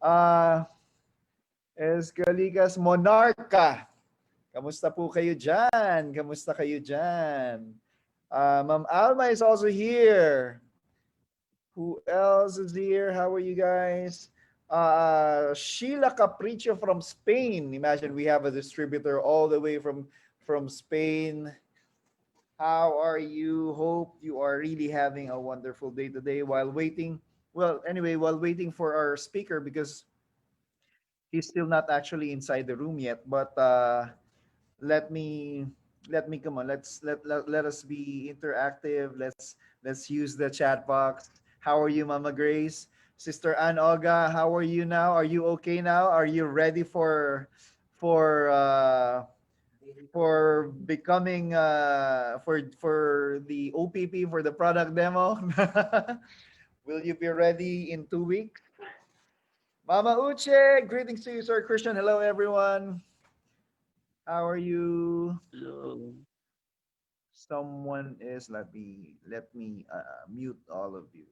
Uh, Escaligas Monarca. Kamusta po kayo dyan? Kamusta kayo dyan? Ma'am Alma is also here. Who else is here? How are you guys? Sheila Capricho from Spain. Imagine we have a distributor all the way from Spain. How are you? Hope you are really having a wonderful day today while waiting. Well, anyway, while waiting for our speaker because he's still not actually inside the room yet. But let me let me come on. Let us be interactive. Let's use the chat box. How are you, Mama Grace? Sister Ann Olga, how are you now? Are you okay now? Are you ready for uh for becoming for the OPP for the product demo? Will you be ready in 2 weeks? Mama Uche, greetings to you, Sir Christian. Hello, everyone. How are you? Hello. Someone is let me mute all of you.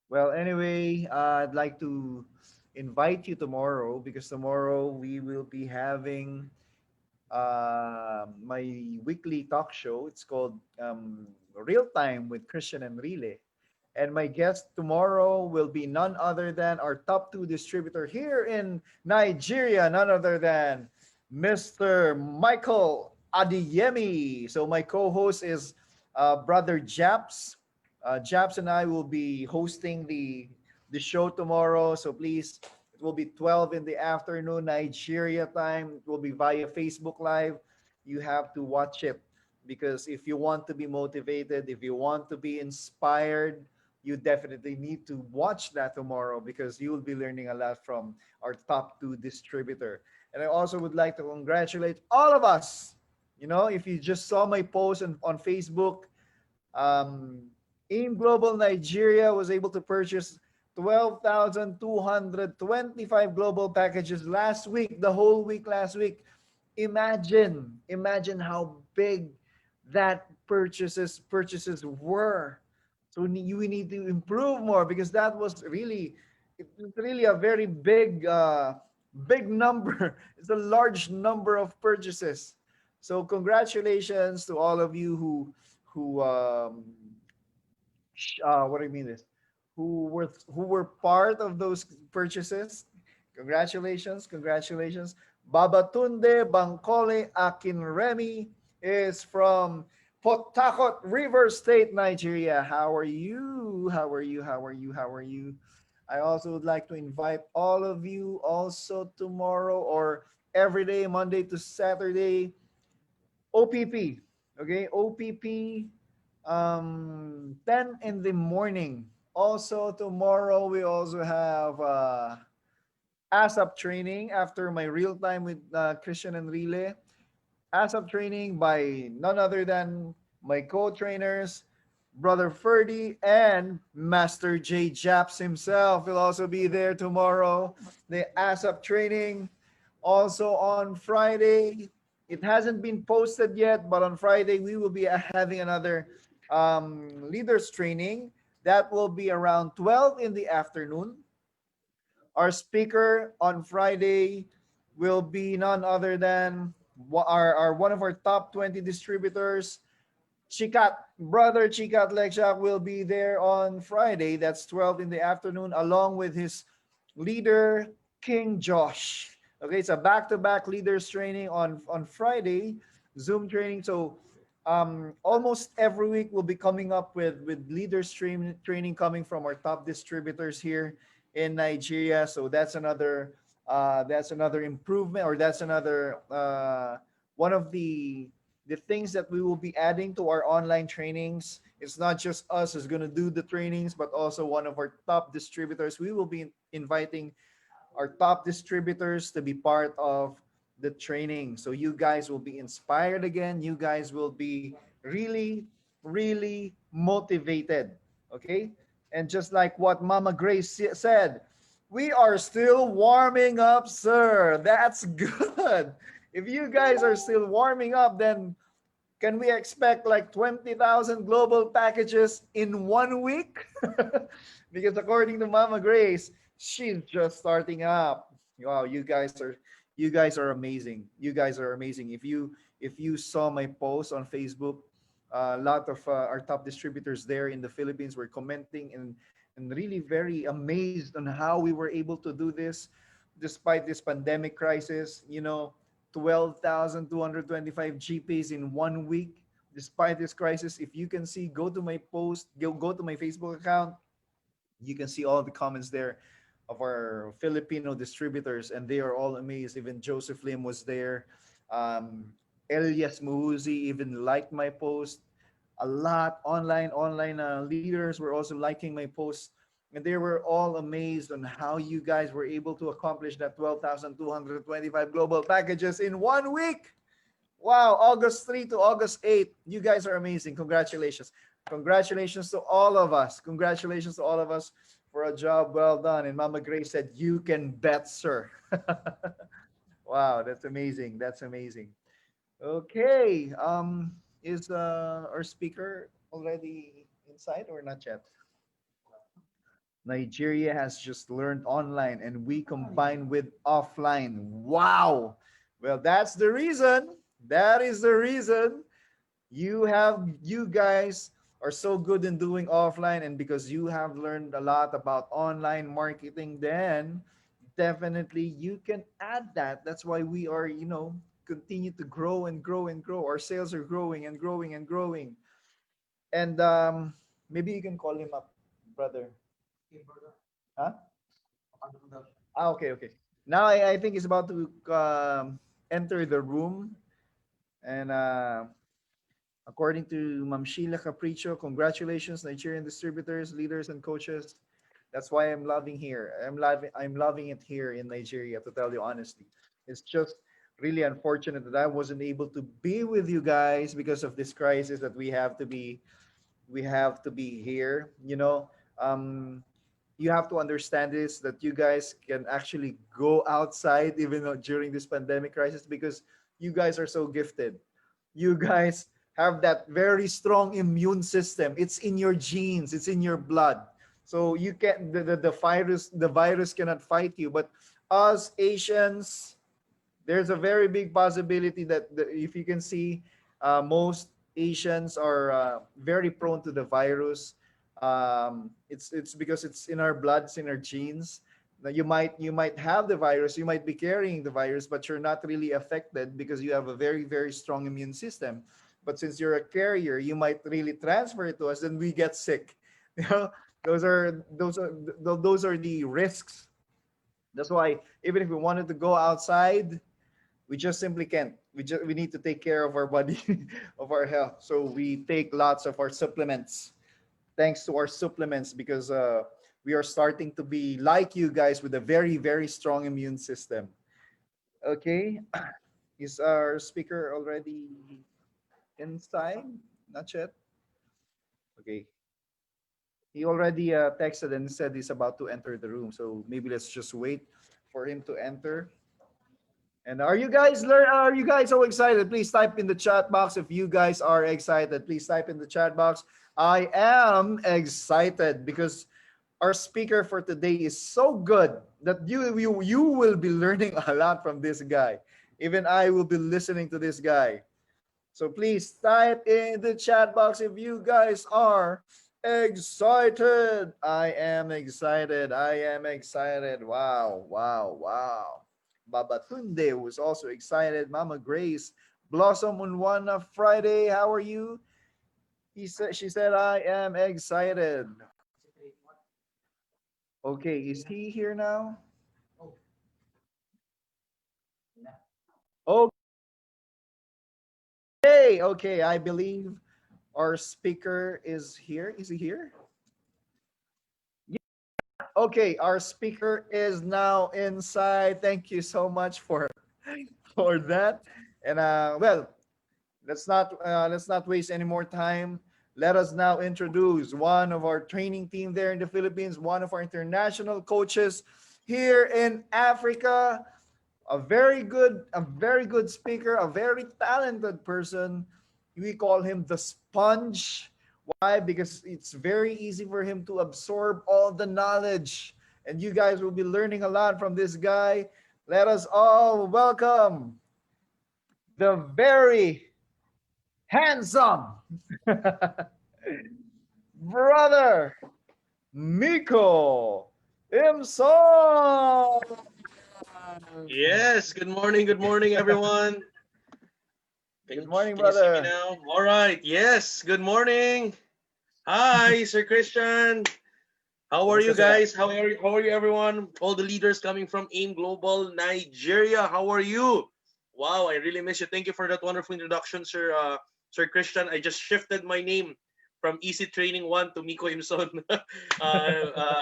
Well, anyway, I'd like to invite you tomorrow because tomorrow we will be having my weekly talk show. It's called Real Time with Christian and Rile. And my guest tomorrow will be none other than our top two distributor here in Nigeria, none other than Mr. Michael Adiyemi. So my co-host is Brother Japs. Japs and I will be hosting the show tomorrow. So please, it will be 12 in the afternoon Nigeria time. It will be via Facebook Live. You have to watch it because if you want to be motivated, if you want to be inspired, you definitely need to watch that tomorrow because you will be learning a lot from our top two distributor. And I also would like to congratulate all of us. You know, if you just saw my post on Facebook, um, Aimglobal Nigeria was able to purchase 12,225 global packages last week, the whole week last week. Imagine how big that purchases were. So we need to improve more because that was really it's really a very big number. It's a large number of purchases. So congratulations to all of you who what do you mean this who were part of those purchases. Congratulations. Babatunde Bancole Akinremi is from Port Harcourt River State, Nigeria. How are you? How are you? I also would like to invite all of you also tomorrow or every day, Monday to Saturday, OPP. Okay, OPP 10 in the morning. Also tomorrow we also have ASAP training after my real time with Christian and Rile. ASAP training by none other than my co-trainers, Brother Ferdy and Master J Japs himself will also be there tomorrow. The ASAP training. Also on Friday, it hasn't been posted yet, but on Friday we will be having another leaders training. That will be around 12 in the afternoon. Our speaker on Friday will be none other than our one of our top 20 distributors, Chikat. Brother Chikat Lekshak will be there on Friday. That's 12 in the afternoon, along with his leader, King Josh. Okay, it's a back-to-back leaders training on Friday, Zoom training. So almost every week we'll be coming up with leaders training coming from our top distributors here in Nigeria. So that's another improvement, or that's another one of the things that we will be adding to our online trainings. It's not just us who's going to do the trainings, but also one of our top distributors. We will be inviting our top distributors to be part of the training. So you guys will be inspired again. You guys will be really motivated. Okay? And just like what Mama Grace said, we are still warming up, sir. That's good. If you guys are still warming up, then Can we expect like 20,000 global packages in 1 week? Because according to Mama Grace, she's just starting up. Wow, you guys are amazing. You guys are amazing. If you saw my post on Facebook, a lot of our top distributors there in the Philippines were commenting and really very amazed on how we were able to do this despite this pandemic crisis. 12,225 GPs in 1 week despite this crisis. If you can see, go to my post, go to my Facebook account. You can see all the comments there of our Filipino distributors, and they are all amazed. Even Joseph Lim was there. Um, Elias Muhuzi even liked my post. A lot online leaders were also liking my posts, and they were all amazed on how you guys were able to accomplish that 12,225 global packages in 1 week. Wow, August 3 to August 8. You guys are amazing. Congratulations. Congratulations to all of us. Congratulations to all of us for a job well done. And Mama Grace said, "You can bet, sir." Wow, that's amazing. That's amazing. Okay. Is our speaker already inside or not yet? Nigeria has just learned online and we combine with offline. Wow. Well, that's the reason. That is the reason you guys are so good in doing offline, and because you have learned a lot about online marketing, then definitely you can add that. That's why we are, continue to grow and grow and grow. Our sales are growing and growing and growing. And maybe you can call him up, brother. Huh? Okay, okay. Now I think he's about to enter the room. And according to Ma'am Sheila Capricho, congratulations, Nigerian distributors, leaders, and coaches. That's why I'm loving here. I'm loving it here in Nigeria, to tell you honestly. It's just really unfortunate that I wasn't able to be with you guys because of this crisis that we have to be here. You have to understand this, that you guys can actually go outside even though during this pandemic crisis, because you guys are so gifted. You guys have that very strong immune system. It's in your genes, it's in your blood. So you can the virus cannot fight you. But us Asians, there's a very big possibility that if you can see, most Asians are very prone to the virus. It's because it's in our blood, it's in our genes. Now you might have the virus, you might be carrying the virus, but you're not really affected because you have a very very strong immune system. But since you're a carrier, you might really transfer it to us, then we get sick. You know, those are the risks. That's why even if we wanted to go outside, we just simply can't. We need to take care of our body, of our health. So we take lots of our supplements. Thanks to our supplements, because we are starting to be like you guys with a very very strong immune system. Okay, is our speaker already inside? Not yet. Okay, he already texted and said he's about to enter the room. So maybe let's just wait for him to enter. And are you guys so excited? Please type in the chat box if you guys are excited. Please type in the chat box. I am excited because our speaker for today is so good that you will be learning a lot from this guy. Even I will be listening to this guy. So please type in the chat box if you guys are excited. I am excited. I am excited. Wow, wow, wow. Babatunde was also excited. Mama Grace, Blossom Unwana Friday. How are you? She said, I am excited. Okay, is he here now? Okay, okay. I believe our speaker is here. Is he here? Okay, our speaker is now inside. Thank you so much for that. And well, let's not waste any more time. Let us now introduce one of our training team there in the Philippines, one of our international coaches here in Africa, a very good speaker, a very talented person. We call him the sponge. Why? Because it's very easy for him to absorb all the knowledge. And you guys will be learning a lot from this guy. Let us all welcome the very handsome brother Miko himself. Good morning, everyone. Good morning, Can you see me brother. now? All right. Yes, good morning. Hi, Sir Christian. How are Kumusta you sir? guys? How are you, everyone? All the leaders coming from Aimglobal Nigeria. How are you? Wow, I really miss you. Thank you for that wonderful introduction, Sir. Sir Christian. I just shifted my name from Easy Training One to Miko Imson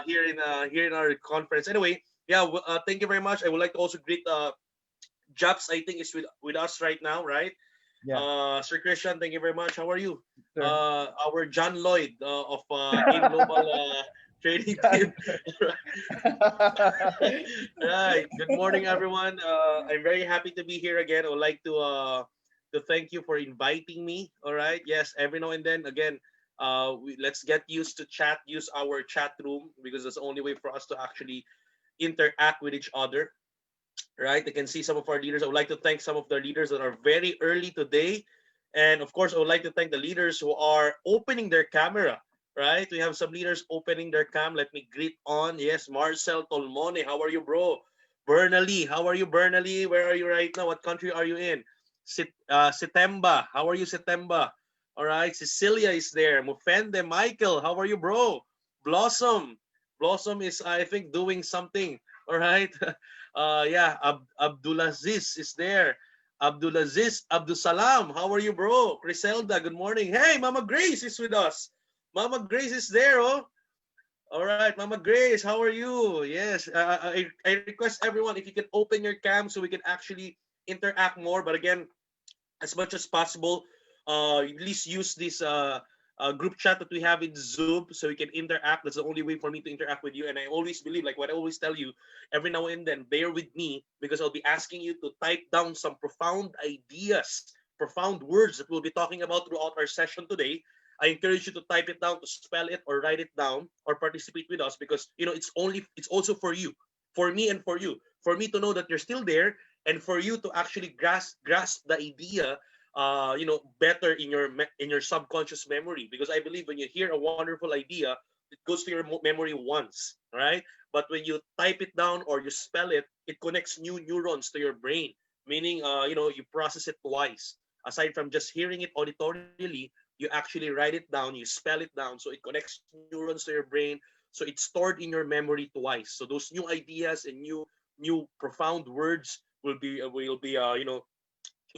here in our conference. Anyway, yeah. Thank you very much. I would like to also greet Japs. I think is with us right now, right? Yeah, Sir Christian, thank you very much. How are you? sir. Our John Lloyd of AIM Global Trading Team. Right. Good morning, everyone. I'm very happy to be here again. I would like to thank you for inviting me. All right. Yes. Every now and then, again, let's get used to chat. Use our chat room because that's the only way for us to actually interact with each other, right? I can see some of our leaders. I would like to thank some of the leaders that are very early today. And of course, I would like to thank the leaders who are opening their camera, right? We have some leaders opening their cam. Let me greet on. Yes, Marcel Tolmone. How are you, bro? Bernally. How are you, Bernally? Where are you right now? What country are you in? Sitemba. How are you, Sitemba? All right. Cecilia is there. Mufende. Michael. How are you, bro? Blossom. Blossom is, I think, doing something. All right. Yeah, Abdulaziz is there. Abdulaziz, Abdusalam, how are you, bro? Criselda, good morning. Hey, Mama Grace is with us. Mama Grace is there, oh. All right, Mama Grace, how are you? Yes, I request everyone if you can open your cam so we can actually interact more. But again, as much as possible, at least use this group chat that we have in Zoom so we can interact. That's the only way for me to interact with you. And I always believe, like what I always tell you, every now and then, bear with me because I'll be asking you to type down some profound ideas, profound words that we'll be talking about throughout our session today. I encourage you to type it down, to spell it or write it down or participate with us because it's also for you, for me and for you, for me to know that you're still there and for you to actually grasp the idea better in your subconscious memory because I believe when you hear a wonderful idea it goes to your memory once, right? But when you type it down or you spell it, it connects new neurons to your brain, meaning you process it twice. Aside from just hearing it auditorily, you actually write it down, you spell it down, so it connects neurons to your brain, so it's stored in your memory twice. So those new ideas and new profound words will be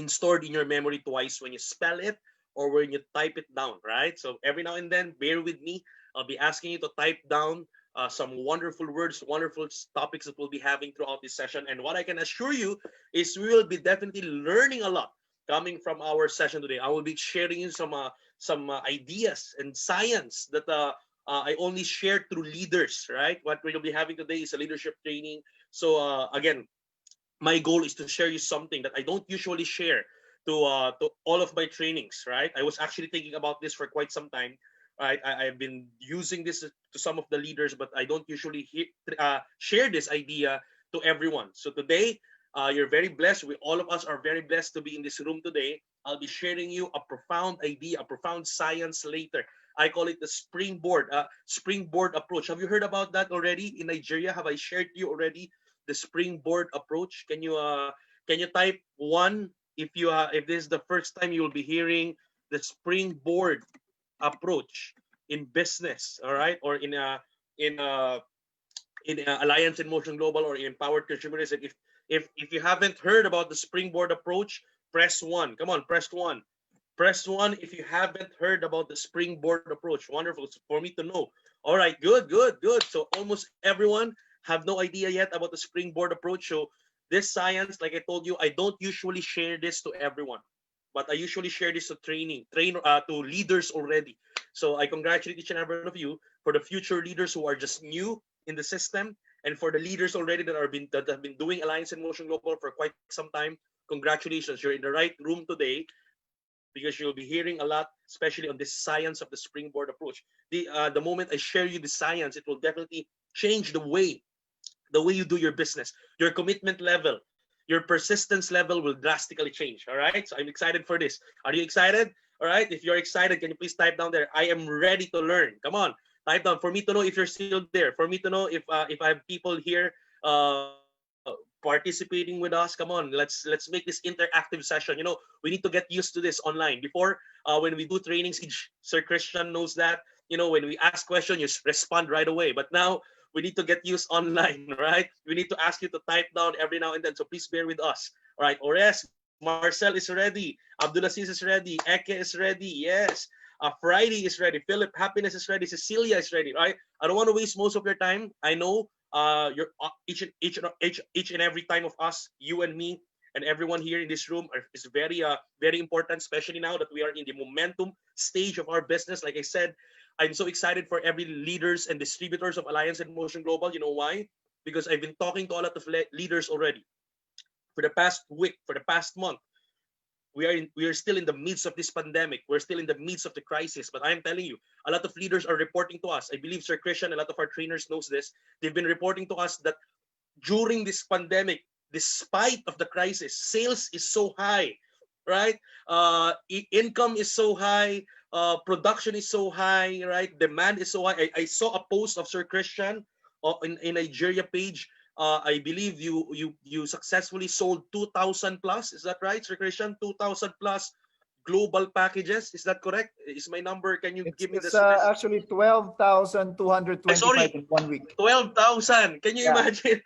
stored in your memory twice when you spell it or when you type it down, right? So every now and then, bear with me. I'll be asking you to type down some wonderful words, wonderful topics that we'll be having throughout this session. And what I can assure you is we will be definitely learning a lot coming from our session today. I will be sharing you some ideas and science that I only share through leaders, right? What we'll be having today is a leadership training. So again, my goal is to share you something that I don't usually share to all of my trainings, right? I was actually thinking about this for quite some time. Right, I've been using this to some of the leaders, but I don't usually share this idea to everyone. So today, you're very blessed. We all of us are very blessed to be in this room today. I'll be sharing you a profound idea, a profound science later. I call it the springboard approach. Have you heard about that already in Nigeria? Have I shared to you already the springboard approach? Can you type one if this is the first time you will be hearing the springboard approach in business, all right, or in a Alliance in Motion Global or in Empowered Consumers. And if you haven't heard about the springboard approach, press one. Come on, press one. Press one if you haven't heard about the springboard approach. Wonderful. So for me to know. All right, good, good, good. So almost everyone have no idea yet about the springboard approach. So this science, like I told you, I don't usually share this to everyone, but I usually share this to to leaders already. So I congratulate each and every one of you for the future leaders who are just new in the system, and for the leaders already that have been doing Alliance in Motion Global for quite some time. Congratulations, you're in the right room today because you'll be hearing a lot, especially on this science of the springboard approach. The moment I share you the science, it will definitely change the way you do your business, your commitment level, your persistence level will drastically change. All right. So I'm excited for this. Are you excited? All right. If you're excited, can you please type down there? I am ready to learn. Come on, type down for me to know if you're still there. For me to know if I have people here participating with us. Come on, let's make this interactive session. We need to get used to this online. Before, when we do trainings, Sir Christian knows that. When we ask question, you respond right away. But now we need to get used online, right? We need to ask you to type down every now and then. So please bear with us. All right, Ores, Marcel is ready. Abdulaziz is ready. Eke is ready. Yes. Friday is ready. Philip, Happiness is ready. Cecilia is ready. Right? I don't want to waste most of your time. I know you're each and every time of us, you and me, and everyone here in this room is very important, especially now that we are in the momentum stage of our business. Like I said, I'm so excited for every leaders and distributors of Alliance and Motion Global. You know why? Because I've been talking to a lot of leaders already for the past week, for the past month. We are still in the midst of this pandemic. We're still in the midst of the crisis. But I'm telling you, a lot of leaders are reporting to us. I believe Sir Christian, a lot of our trainers knows this. They've been reporting to us that during this pandemic, despite of the crisis, sales is so high, right? Income is so high, production is so high, right? Demand is so high. I saw a post of Sir Christian in Nigeria page. I believe you successfully sold 2,000 plus. Is that right, Sir Christian? 2,000 plus global packages. Is that correct? Is my number? Can you It's give me it's this? actually 12,225 Sorry, in 1 week. 12,000. Can you Yeah. imagine?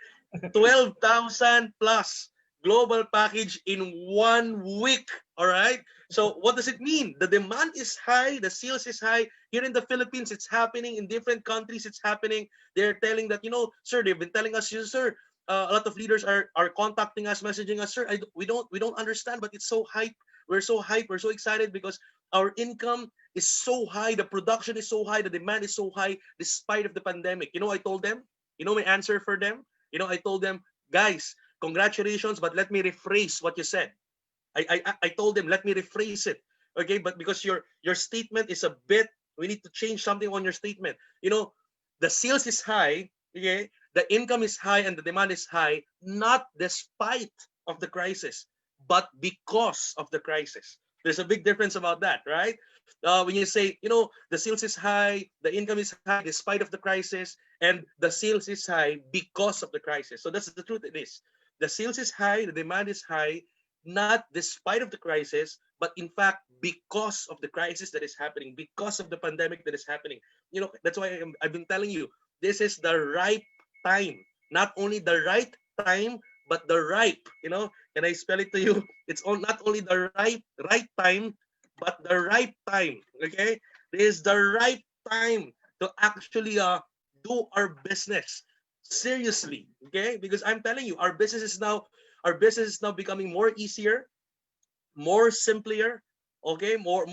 12,000 plus global package in 1 week. All right. So what does it mean? The demand is high, the sales is high. Here in the Philippines, it's happening. In different countries, it's happening. They're telling that, sir, they've been telling us, yes, sir. A lot of leaders are contacting us, messaging us, sir. We don't understand, but it's so hype. We're so hype. We're so excited because our income is so high, the production is so high, the demand is so high, despite of the pandemic. I told them. My answer for them. I told them, guys, congratulations, but let me rephrase what you said. I told them, let me rephrase it. Okay, but because your statement is a bit, we need to change something on your statement. The sales is high, okay, the income is high and the demand is high, not despite of the crisis, but because of the crisis. There's a big difference about that, right? When you say, the sales is high, the income is high despite of the crisis, and the sales is high because of the crisis. So that's the truth. It is. The sales is high, the demand is high, not despite of the crisis, but in fact because of the crisis that is happening, because of the pandemic that is happening. That's why I've been telling you, this is the right time. Not only the right time, but the ripe. Can I spell it to you? Not only the right time, but the right time. Okay, this is the right time to actually do our business seriously. Okay, because I'm telling you, our business is now becoming more easier, more simpler, okay, more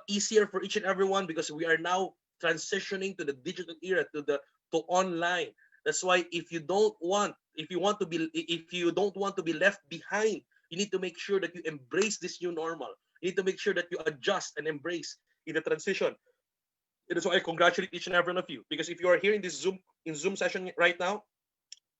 easier for each and everyone because we are now transitioning to the digital era, to online. That's why if you don't want to be left behind, you need to make sure that you embrace this new normal. You need to make sure that you adjust and embrace in the transition. It is why I congratulate each and every one of you, because if you are here in Zoom session right now,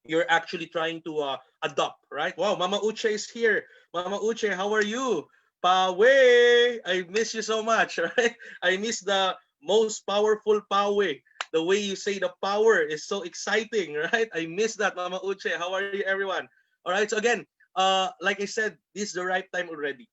you're actually trying to adopt, right? Wow, Mama Uche is here. Mama Uche, how are you? Pawe, I miss you so much, right? I miss the most powerful Pawe. The way you say the power is so exciting, right? I miss that, Mama Uche. How are you, everyone? All right, so again, like I said, this is the right time already.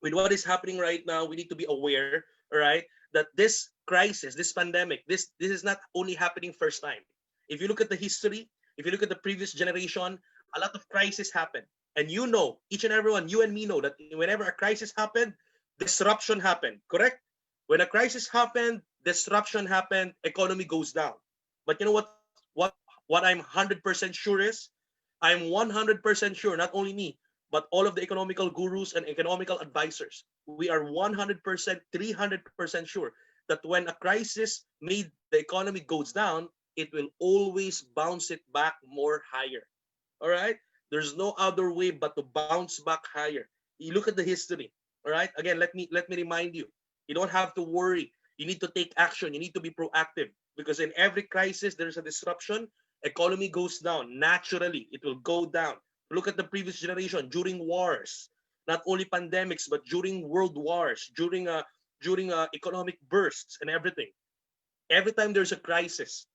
With what is happening right now, we need to be aware, all right, that this crisis, this pandemic, this is not only happening first time. If you look at the history, if you look at the previous generation, a lot of crises happen. And each and everyone, you and me know that whenever a crisis happened, disruption happened, correct? When a crisis happened, disruption happened, economy goes down. But you know what I'm 100% sure is, I'm 100% sure, not only me, but all of the economical gurus and economical advisors, we are 100%, 300% sure that when a crisis made the economy goes down, it will always bounce it back more higher. All right? There's no other way but to bounce back higher. You look at the history. All right. Again, let me remind you. You don't have to worry. You need to take action. You need to be proactive because in every crisis there's a disruption. Economy goes down naturally. It will go down. Look at the previous generation during wars, not only pandemics but during world wars, during economic bursts and everything. Every time there's a crisis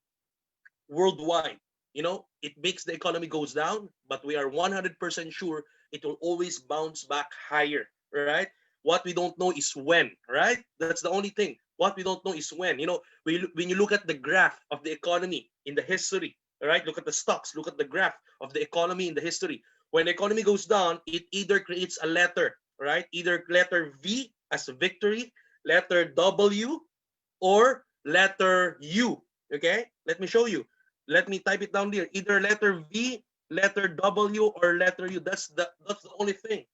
worldwide, it makes the economy goes down, but we are 100% sure it will always bounce back higher, right? What we don't know is when, right? That's the only thing. What we don't know is when. When you look at the graph of the economy in the history, right? Look at the stocks, look at the graph of the economy in the history. When the economy goes down, it either creates a letter, right? Either letter V as a victory, letter W, or letter U. Okay? Let me show you. Let me type it down there. Either letter V, letter W, or letter U. That's the only thing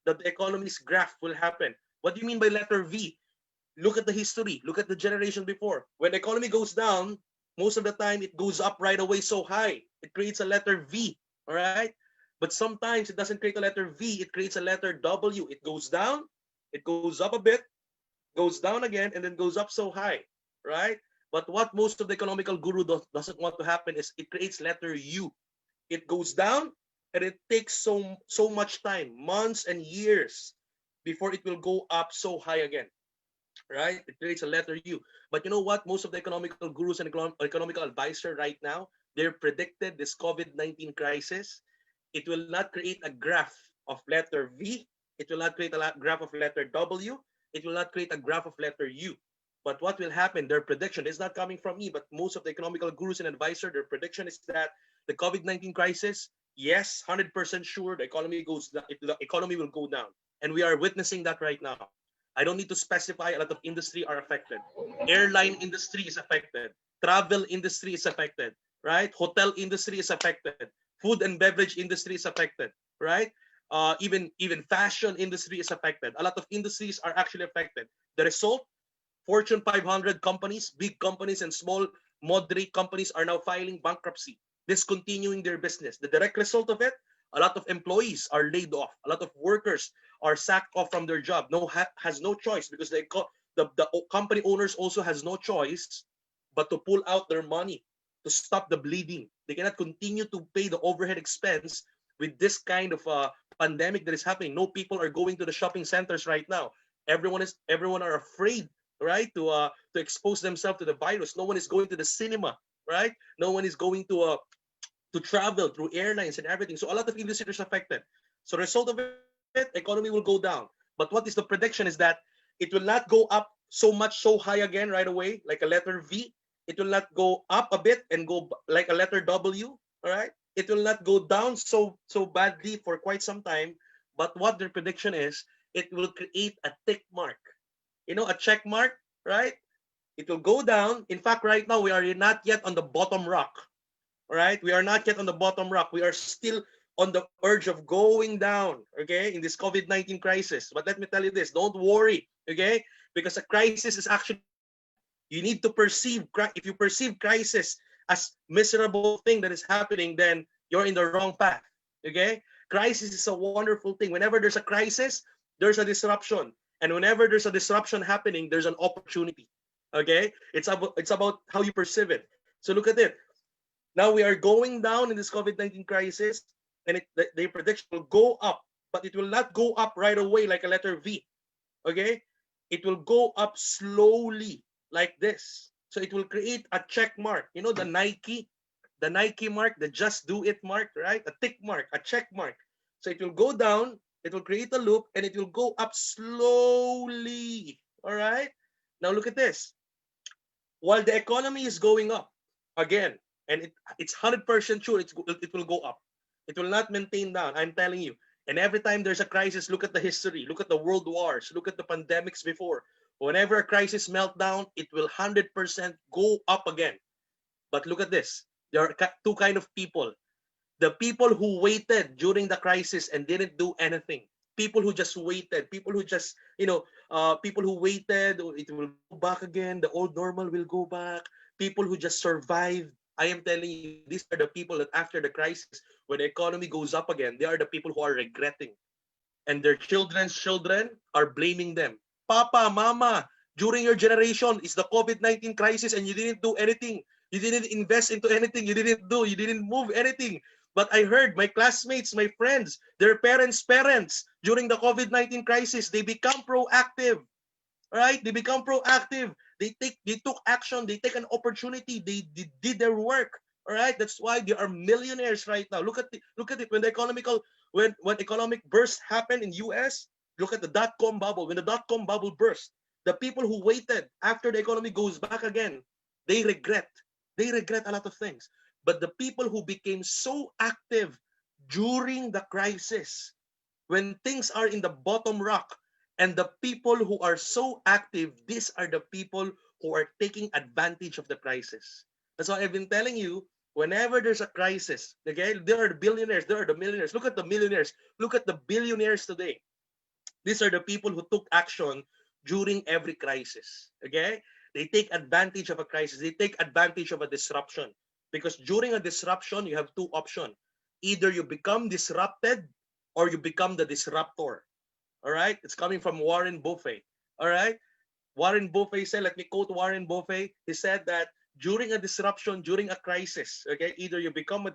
that the economy's graph will happen. What do you mean by letter V? Look at the history. Look at the generation before. When the economy goes down, most of the time it goes up right away so high. It creates a letter V. All right? But sometimes it doesn't create a letter V. It creates a letter W. It goes down, it goes up a bit, goes down again, and then goes up so high, right? But what most of the economical guru doesn't want to happen is it creates letter U. It goes down, and it takes so much time, months and years, before it will go up so high again, right? It creates a letter U. But you know what? Most of the economical gurus and economical advisor right now, they're predicted this COVID-19 crisis. It will not create a graph of letter V. It will not create a graph of letter W. It will not create a graph of letter U. But what will happen, their prediction is not coming from me, but most of the economical gurus and advisor, their prediction is that the COVID-19 crisis, yes, 100% sure the economy will go down. And we are witnessing that right now. I don't need to specify, a lot of industry are affected. Airline industry is affected. Travel industry is affected, right? Hotel industry is affected. Food and beverage industry is affected, right? Even fashion industry is affected. A lot of industries are actually affected. The result, Fortune 500 companies, big companies and small moderate companies are now filing bankruptcy, discontinuing their business. The direct result of it, a lot of employees are laid off. A lot of workers are sacked off from their job. Has no choice because the company owners also has no choice but to pull out their money to stop the bleeding. They cannot continue to pay the overhead expense with this kind of pandemic that is happening. No people are going to the shopping centers right now. Everyone are afraid, right, to expose themselves to the virus. No one is going to the cinema, right? No one is going to travel through airlines and everything. So a lot of industries are affected. So result of it, economy will go down. But what is the prediction is that it will not go up so much so high again right away, like a letter V. It will not go up a bit and go like a letter W. All right. It will not go down so badly for quite some time. But what their prediction is, it will create a tick mark. A check mark, right? It will go down. In fact, right now we are not yet on the bottom rock. All right, we are not yet on the bottom rock. We are still on the urge of going down, okay, in this COVID-19 crisis. But let me tell you this, don't worry, okay, because a crisis is actually a gift. You need to if you perceive crisis as miserable thing that is happening, then you're in the wrong path, okay? Crisis is a wonderful thing. Whenever there's a crisis, there's a disruption. And whenever there's a disruption happening, there's an opportunity, okay? It's about how you perceive it. So look at it. Now we are going down in this COVID-19 crisis, and the prediction will go up, but it will not go up right away like a letter V. Okay? It will go up slowly like this. So it will create a check mark. The Nike mark, the just do it mark, right? A tick mark, a check mark. So it will go down, it will create a loop, and it will go up slowly. All right? Now look at this. While the economy is going up, again, and it's 100% sure it will go up. It will not maintain down. I'm telling you. And every time there's a crisis, look at the history, look at the world wars, look at the pandemics before. Whenever a crisis melt down, it will 100% go up again. But look at this. There are two kind of people. The people who waited during the crisis and didn't do anything. People who just waited. People who just, people who waited, oh, it will go back again. The old normal will go back. People who just survived. I am telling you, these are the people that after the crisis, when the economy goes up again, they are the people who are regretting. and their children's children are blaming them. Papa, mama, during your generation is the COVID-19 crisis and you didn't do anything. You didn't invest into anything. You didn't move anything. But I heard my classmates, my friends, their parents during the COVID-19 crisis, they become proactive. All right? They become proactive. They took action. They take an opportunity. They did their work. All right? That's why they are millionaires right now. Look at it when the economical when economic burst happened in US. Look at the dot-com bubble. When the dot-com bubble burst, the people who waited after the economy goes back again, they regret. They regret a lot of things. But the people who became so active during the crisis, when things are in the bottom rock, and the people who are so active, these are the people who are taking advantage of the crisis. That's why I've been telling you, whenever there's a crisis, okay, there are the billionaires, there are the millionaires. Look at the millionaires, look at the billionaires today. These are the people who took action during every crisis. Okay? They take advantage of a crisis. They take advantage of a disruption. Because during a disruption, you have two options. Either you become disrupted or you become the disruptor. All right? It's coming from Warren Buffett. All right? Warren Buffett said, let me quote Warren Buffett. He said that during a disruption, during a crisis, okay, either you become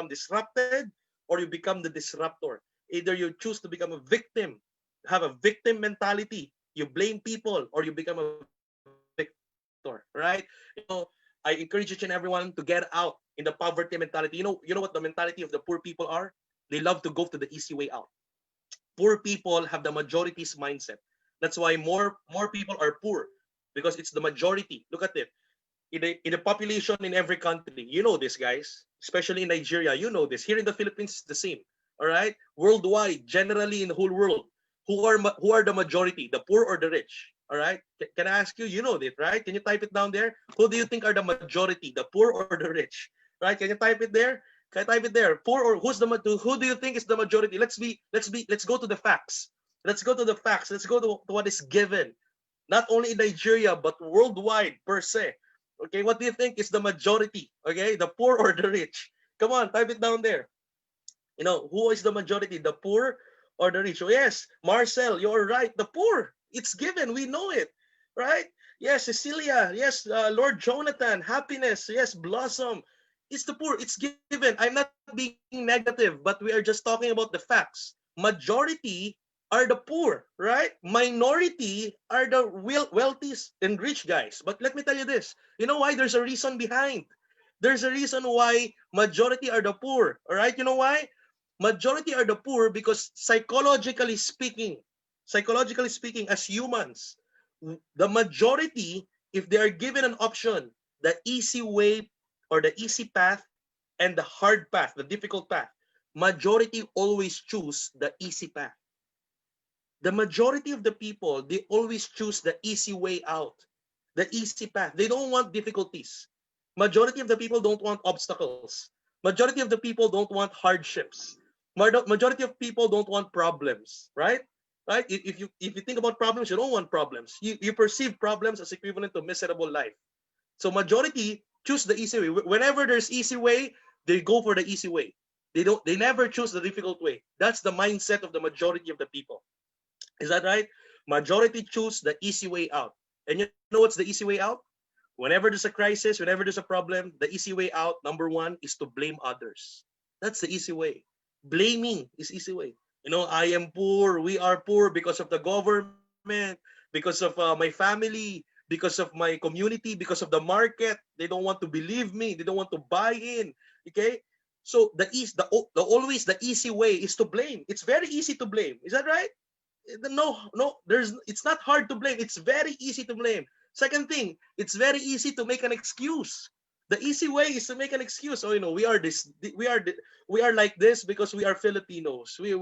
disrupted or you become the disruptor. Either you choose to become a victim, have a victim mentality, you blame people, or you become a victor, right? I encourage each and everyone to get out in the poverty mentality. You know what the mentality of the poor people are? They love to go to the easy way out. Poor people have the majority's mindset. That's why more people are poor because it's the majority. Look at it. In a population in every country, you know this, guys, especially in Nigeria, you know this. Here in the Philippines, it's the same. All right, worldwide, generally in the whole world, who are the majority, the poor or the rich? All right, can I ask you? You know this, right? Can you type it down there? Who do you think are the majority, the poor or the rich? Right? Can you type it there? Can I type it there? Poor or who do you think is the majority? Let's go to the facts. Let's go to the facts. Let's go to what is given, not only in Nigeria but worldwide per se. Okay, what do you think is the majority? Okay, the poor or the rich? Come on, type it down there. Who is the majority, the poor or the rich? Oh, yes, Marcel, you're right. The poor. It's given. We know it, right? Yes, Cecilia. Yes, Lord Jonathan. Happiness. Yes, Blossom. It's the poor. It's given. I'm not being negative, but we are just talking about the facts. Majority are the poor, right? Minority are the wealthy and rich guys. But let me tell you this. You know why? There's a reason behind. There's a reason why majority are the poor. All right? You know why? Majority are the poor because psychologically speaking, as humans, the majority, if they are given an option, the easy way or the easy path and the hard path, the difficult path, majority always choose the easy path. The majority of the people, they always choose the easy way out, the easy path. They don't want difficulties. Majority of the people don't want obstacles. Majority of the people don't want hardships. Majority of people don't want problems, right? Right? If you think about problems, you don't want problems. You perceive problems as equivalent to miserable life. So majority choose the easy way. Whenever there's easy way, they go for the easy way. They never choose the difficult way. That's the mindset of the majority of the people. Is that right? Majority choose the easy way out. And you know what's the easy way out? Whenever there's a crisis, whenever there's a problem, the easy way out, number one, is to blame others. That's the easy way. Blaming is easy way. I am poor, we are poor because of the government, because of my family, because of my community, because of the market. They don't want to believe me. They don't want to buy in. Okay? So always the easy way is to blame. It's very easy to blame. Is that right? No, it's not hard to blame. It's very easy to blame. Second thing, it's very easy to make an excuse. The easy way is to make an excuse. Oh, we are this, we are like this because we are Filipinos. We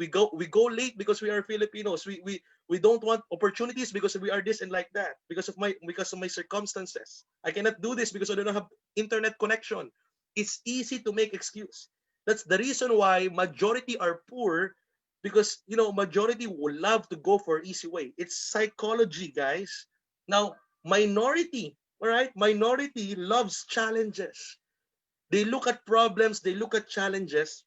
go late because we are Filipinos. We don't want opportunities because we are this and like that. Because of my circumstances. I cannot do this because I don't have internet connection. It's easy to make excuse. That's the reason why majority are poor, because majority will love to go for easy way. It's psychology, guys. Now, minority, all right, minority loves challenges. They look at problems, they look at challenges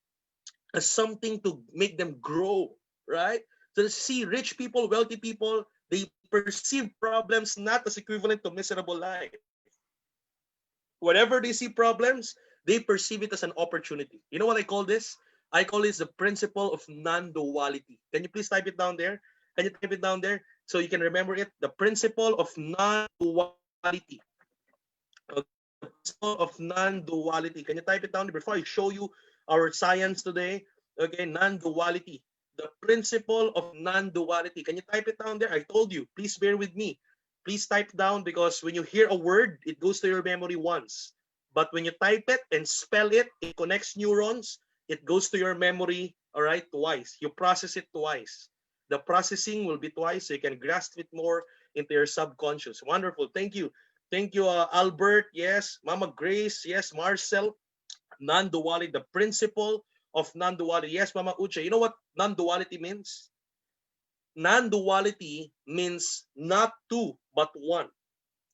as something to make them grow, right? So see, rich people, wealthy people, they perceive problems not as equivalent to miserable life. Whenever they see problems, they perceive it as an opportunity. You know what I call this? I call this the principle of non-duality. Can you please type it down there? Can you type it down there so you can remember it? The principle of non-duality. Okay, the principle of non-duality. Can you type it down there before I show you our science today? Okay, non-duality. The principle of non-duality. Can you type it down there? I told you. Please bear with me. Please type down because when you hear a word, it goes to your memory once. But when you type it and spell it, it connects neurons. It goes to your memory, all right, twice. You process it twice. The processing will be twice so you can grasp it more into your subconscious. Wonderful. Thank you. Thank you, Albert. Yes. Mama Grace. Yes. Marcel. Non-duality, the principle of non-duality. Yes, Mama Uche. You know what non-duality means? Non-duality means not two, but one.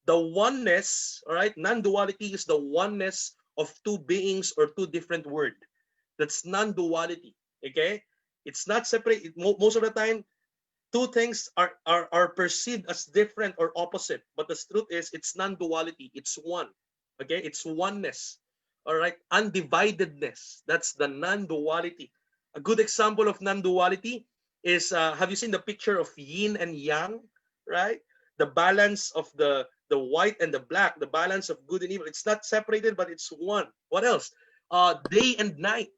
The oneness, all right? Non-duality is the oneness of two beings or two different word. That's non-duality, okay? It's not separate. Most of the time, two things are perceived as different or opposite, but the truth is it's non-duality. It's one, okay? It's oneness, all right? Undividedness. That's the non-duality. A good example of non-duality is have you seen the picture of yin and yang, right? The balance of the white and the black, the balance of good and evil. It's not separated, but it's one. What else? Day and night,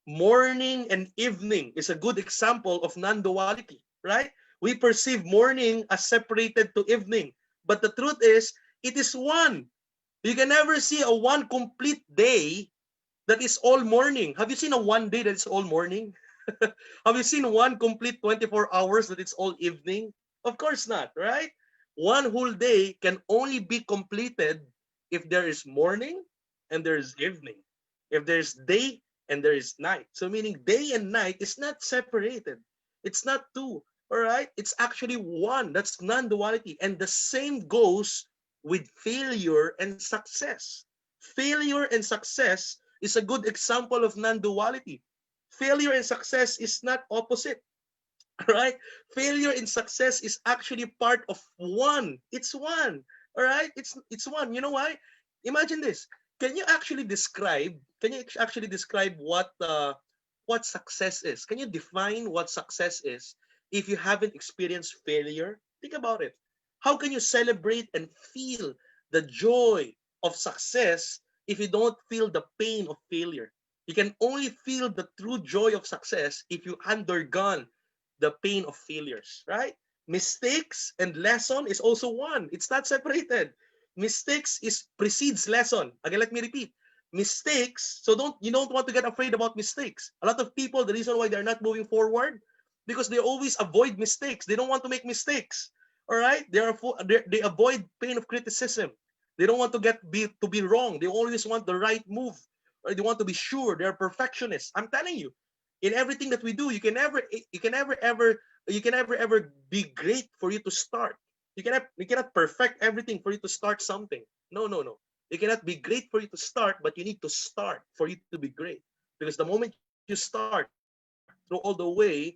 morning and evening is a good example of non-duality, right? We perceive morning as separated to evening, but the truth is it is one. You can never see a one complete day that is all morning. Have you seen a one day that is all morning? Have you seen one complete 24 hours that it's all evening? Of course not, right? One whole day can only be completed if there is morning and there is evening. If there's day and there is night. So meaning day and night is not separated. It's not two. All right? It's actually one. That's non-duality. And the same goes with failure and success. Failure and success is a good example of non-duality. Failure and success is not opposite. Right? Failure and success is actually part of one. It's one. All right? It's one. You know why? Imagine this. Can you actually describe? Can you actually describe what success is? Can you define what success is if you haven't experienced failure? Think about it. How can you celebrate and feel the joy of success if you don't feel the pain of failure? You can only feel the true joy of success if you undergone the pain of failures, right? Mistakes and lesson is also one. It's not separated. Mistakes is precedes lesson. Again, let me repeat. Mistakes, so you don't want to get afraid about mistakes. A lot of people, the reason why they're not moving forward, because they always avoid mistakes. They don't want to make mistakes. All right? They avoid pain of criticism. They don't want to be wrong. They always want the right move. Or they want to be sure. They're perfectionists. I'm telling you, in everything that we do, you can never ever be great for you to start. You cannot perfect everything for you to start something. No, no, no. You cannot be great for you to start, but you need to start for you to be great. Because the moment you start through all the way,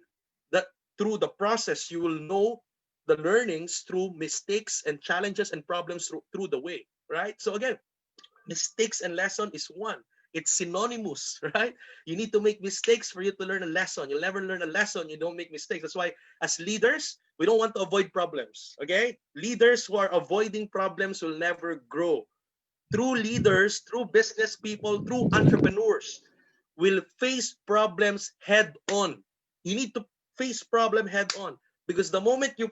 that through the process you will know the learnings through mistakes and challenges and problems through the way, right? So again, mistakes and lesson is one. It's synonymous, right? You need to make mistakes for you to learn a lesson. You'll never learn a lesson, you don't make mistakes. That's why as leaders, we don't want to avoid problems, okay? Leaders who are avoiding problems will never grow. True leaders, true business people, true entrepreneurs will face problems head on. You need to face problem head on because the moment you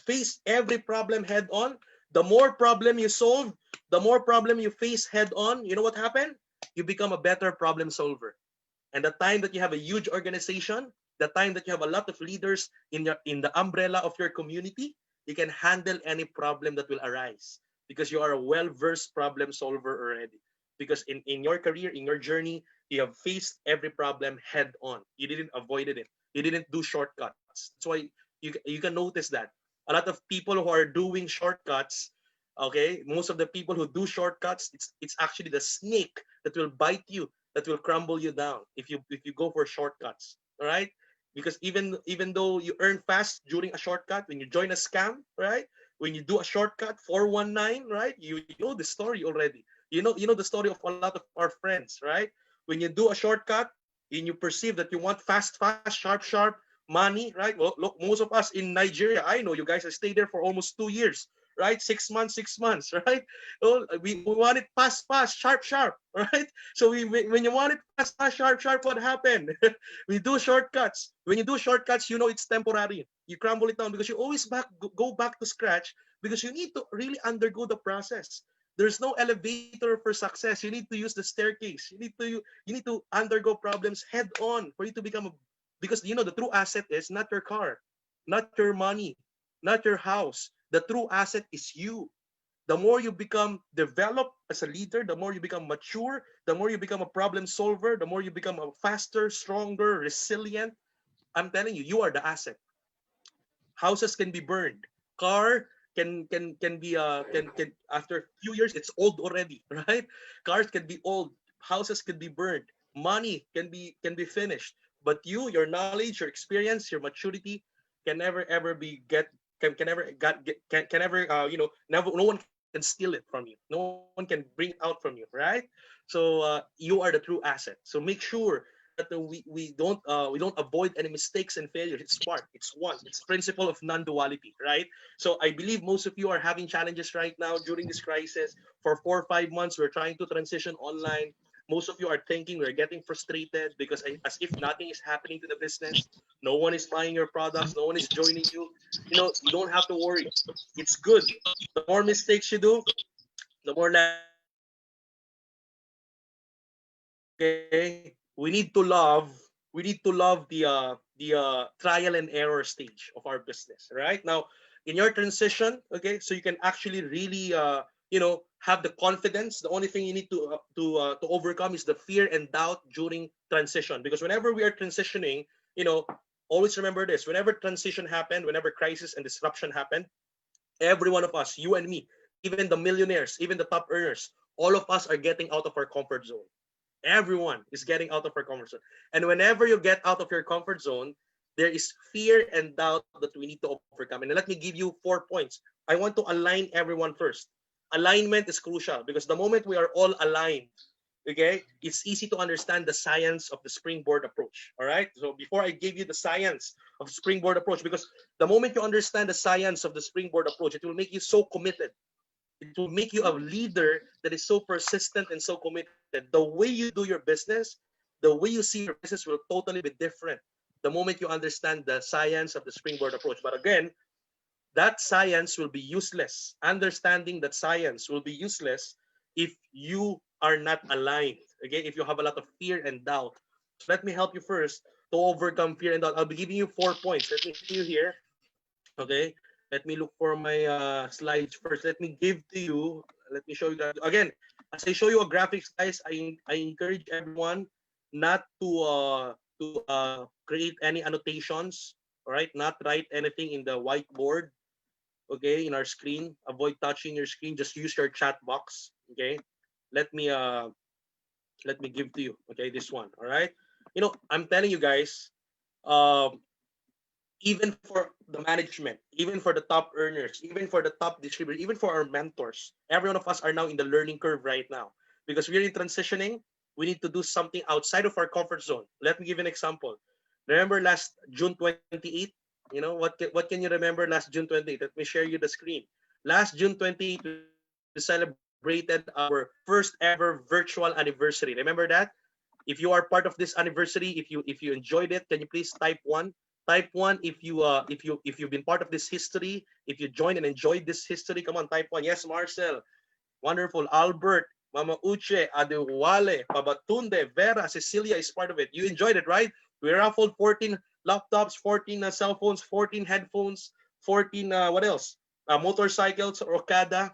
face every problem head on, the more problem you solve, the more problem you face head on, you know what happened? You become a better problem solver. And the time that you have a huge organization, the time that you have a lot of leaders in the umbrella of your community, you can handle any problem that will arise because you are a well-versed problem solver already. Because in your career, in your journey, you have faced every problem head on. You didn't avoid it. You didn't do shortcuts. That's why you can notice that. A lot of people who are doing shortcuts, okay, most of the people who do shortcuts, it's actually the snake that will bite you, that will crumble you down if you go for shortcuts. All right? because even though you earn fast during a shortcut, when you join a scam, right? When you do a shortcut 419, right? You know the story already. You know the story of a lot of our friends, right? When you do a shortcut and you perceive that you want fast, sharp money, right? Well, look, most of us in Nigeria, I know you guys, I stayed there for almost 2 years, right? 6 months, 6 months, right? Oh, we want it fast, sharp, right? So when you want it fast, sharp, what happened? We do shortcuts. When you do shortcuts, you know it's temporary. You crumble it down because you always go back to scratch because you need to really undergo the process. There's no elevator for success. You need to use the staircase. You need to undergo problems head on for you to become a, because the true asset is not your car, not your money, not your house. The true asset is you. The more you become developed as a leader, the more you become mature, the more you become a problem solver, the more you become a faster, stronger, resilient. I'm telling you, you are the asset. Houses can be burned. Car can be can after a few years it's old already, right? Cars can be old. Houses can be burned. Money can be finished. But your knowledge, your experience, your maturity can never ever be can never can never never no one can steal it from you. No one can bring it out from you, right? So you are the true asset. So make sure that we don't avoid any mistakes and failures. It's part. It's one. It's principle of non-duality, right? So I believe most of you are having challenges right now during this crisis. For 4 or 5 months, we're trying to transition online. Most of you are thinking we're getting frustrated because as if nothing is happening to the business. No one is buying your products. No one is joining you. You don't have to worry. It's good. The more mistakes you do, the more lessons you learn. Okay, we need to love the trial and error stage of our business, right? Now in your transition, okay, so you can actually really have the confidence. The only thing you need to overcome is the fear and doubt during transition, because whenever we are transitioning, you know always remember this: whenever transition happened, whenever crisis and disruption happened, every one of us, you and me, even the millionaires, even the top earners, all of us are getting out of our comfort zone. Everyone is getting out of our comfort zone. And whenever you get out of your comfort zone, there is fear and doubt that we need to overcome. And let me give you 4 points. I want to align everyone first. Alignment is crucial because the moment we are all aligned, okay, it's easy to understand the science of the springboard approach. All right. So before I give you the science of springboard approach, because the moment you understand the science of the springboard approach, it will make you so committed. It will make you a leader that is so persistent and so committed. The way you do your business, the way you see your business will totally be different the moment you understand the science of the springboard approach. But again, that science will be useless. Understanding that science will be useless if you are not aligned. Okay, if you have a lot of fear and doubt. So let me help you first to overcome fear and doubt. I'll be giving you 4 points. Let me see you here. Okay, let me look for my slides first. Let me give to you. Let me show you that again. As I show you a graphics, guys, I encourage everyone not to create any annotations. All right, not write anything in the whiteboard. Okay, in our screen. Avoid touching your screen. Just use your chat box. Okay, let me uh let me give to you. Okay, this one. All right. I'm telling you guys. Um, Even for the management, even for the top earners, even for the top distributors, even for our mentors, every one of us are now in the learning curve right now because we're in transitioning. We need to do something outside of our comfort zone. Let me give an example. Remember last June 28th? What can you remember last June 28th? Let me share you the screen. Last June 28th, we celebrated our first ever virtual anniversary. Remember that? If you are part of this anniversary, if you enjoyed it, can you please type one if you've been part of this history, if you joined and enjoyed this history. Come on, type one. Yes, Marcel, wonderful. Albert, Mama Uche, Adewale, Babatunde, Vera, Cecilia is part of it. You enjoyed it, right? We raffled 14 laptops, 14 cell phones, 14 headphones, 14 what else, motorcycles or Okada,